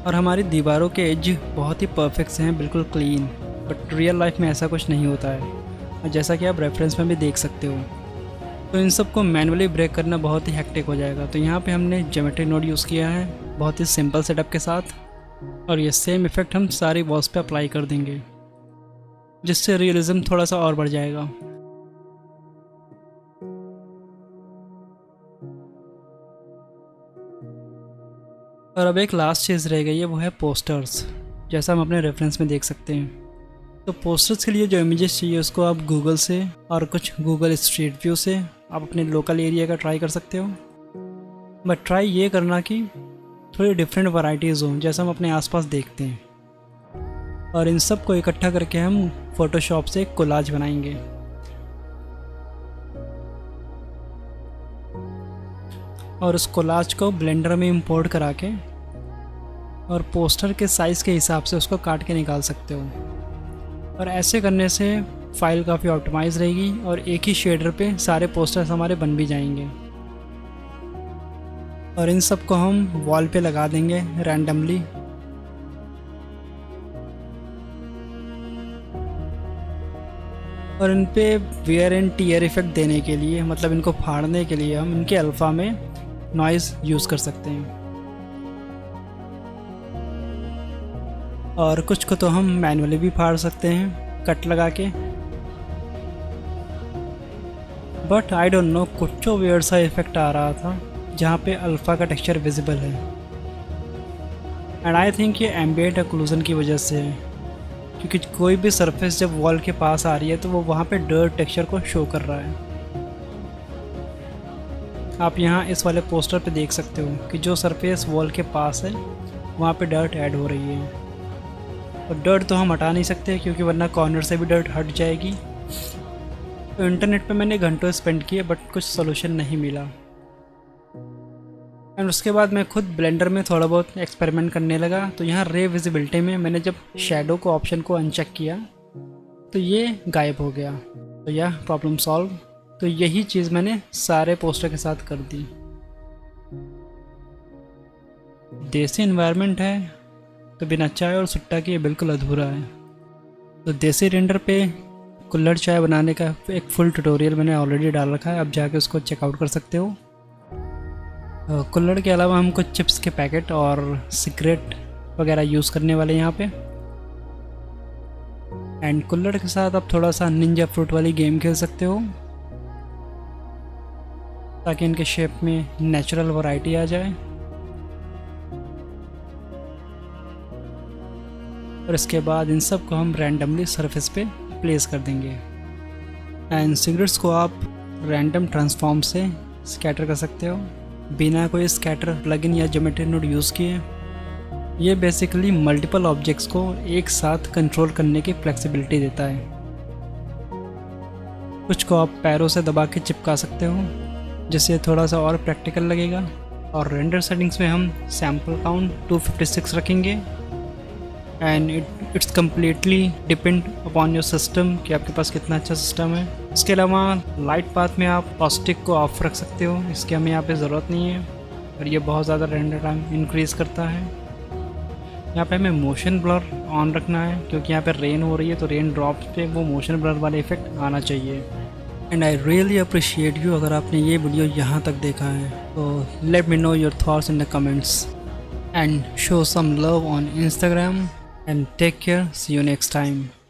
और हमारी दीवारों के एज बहुत ही परफेक्ट से हैं, बिल्कुल क्लीन। बट रियल लाइफ में ऐसा कुछ नहीं होता है, और जैसा कि आप रेफरेंस में भी देख सकते हो। तो इन सब को मैनुअली ब्रेक करना बहुत ही हेक्टिक हो जाएगा। तो यहाँ पे हमने ज्योमेट्री नोड यूज़ किया है बहुत ही सिंपल सेटअप के साथ। और ये सेम इफेक्ट हम सारी वॉल्स पे अप्लाई कर देंगे, जिससे रियलिज्म थोड़ा सा और बढ़ जाएगा। और अब एक लास्ट चीज़ रह गई है, वो है पोस्टर्स, जैसा हम अपने रेफरेंस में देख सकते हैं। तो पोस्टर्स के लिए जो इमेजेस चाहिए उसको आप गूगल से और कुछ गूगल स्ट्रीट व्यू से आप अपने लोकल एरिया का ट्राई कर सकते हो। बट ट्राई ये करना कि थोड़ी डिफरेंट वैरायटीज़ हों, जैसा हम अपने आसपास देखते हैं। और इन सब को इकट्ठा करके हम फोटोशॉप से एक कोलाज बनाएंगे। और उस कोलाज को ब्लेंडर में इंपोर्ट करा के और पोस्टर के साइज़ के हिसाब से उसको काट के निकाल सकते हो। और ऐसे करने से फाइल काफ़ी ऑप्टिमाइज रहेगी और एक ही शेडर पे सारे पोस्टर्स हमारे बन भी जाएंगे। और इन सब को हम वॉल पे लगा देंगे रैंडमली। और इन पे वेयर एंड टीयर इफेक्ट देने के लिए, मतलब इनको फाड़ने के लिए, हम इनके अल्फ़ा में नॉइज़ यूज़ कर सकते हैं। और कुछ को तो हम मैनुअली भी फाड़ सकते हैं कट लगा के। बट आई डोंट नो, कुछ तो वियर्ड सा इफेक्ट आ रहा था जहाँ पे अल्फ़ा का टेक्सचर विजिबल है। एंड आई थिंक ये एम्बिएंट ओक्लूजन की वजह से है, क्योंकि कोई भी सरफेस जब वॉल के पास आ रही है तो वो वहाँ पे डर्ट टेक्सचर को शो कर रहा है। आप यहाँ इस वाले पोस्टर पे देख सकते हो कि जो सरफेस वॉल के पास है वहाँ पे डर्ट ऐड हो रही है। और डर्ट तो हम हटा नहीं सकते क्योंकि वरना कॉर्नर से भी डर्ट हट जाएगी। तो इंटरनेट पे मैंने घंटों स्पेंड किए बट कुछ सोल्यूशन नहीं मिला। एंड उसके बाद मैं खुद ब्लेंडर में थोड़ा बहुत एक्सपेरिमेंट करने लगा। तो यहाँ रे विजिबिलिटी में मैंने जब शेडो को ऑप्शन को अनचेक किया तो ये गायब हो गया। तो यह प्रॉब्लम सॉल्व। तो यही चीज़ मैंने सारे पोस्टर के साथ कर दी। देसी एनवायरनमेंट है तो बिना चाय और सुट्टा के बिल्कुल अधूरा है। तो देसी रेंडर पे कुल्हड़ चाय बनाने का एक फुल ट्यूटोरियल मैंने ऑलरेडी डाल रखा है, आप जाके उसको चेकआउट कर सकते हो। कुल्हड़ के अलावा हम कुछ चिप्स के पैकेट और सिगरेट वगैरह यूज़ करने वाले यहाँ पे। एंड कुल्हड़ के साथ आप थोड़ा सा निंजा फ्रूट वाली गेम खेल सकते हो ताकि इनके शेप में नेचुरल वैरायटी आ जाए। और इसके बाद इन सब को हम रैंडमली सरफेस पे प्लेस कर देंगे। एंड सिगरेट्स को आप रैंडम ट्रांसफॉर्म से स्कैटर कर सकते हो बिना कोई स्कैटर प्लगइन या ज्योमेट्री नोड यूज़ किए। ये बेसिकली मल्टीपल ऑब्जेक्ट्स को एक साथ कंट्रोल करने की फ्लेक्सिबिलिटी देता है। कुछ को आप पैरों से दबा के चिपका सकते हो जिससे थोड़ा सा और प्रैक्टिकल लगेगा। और रेंडर सेटिंग्स में हम सैम्पल काउंट 256 रखेंगे। And it's completely depend upon your system कि आपके पास कितना अच्छा सिस्टम है। इसके अलावा लाइट पाथ में आप पॉस्टिक को ऑफ रख सकते हो, इसकी हमें यहाँ पे ज़रूरत नहीं है और ये बहुत ज़्यादा रेंडर टाइम इंक्रीज़ करता है। यहाँ पे हमें मोशन ब्लर ऑन रखना है क्योंकि यहाँ पे रेन हो रही है तो रेन ड्रॉप्स पे वो मोशन ब्लर वाला इफेक्ट आना चाहिए। And I really appreciate you अगर आपने ये वीडियो यहाँ तक देखा है तो let me know your thoughts in the comments and show some love on Instagram and take care. See you next time.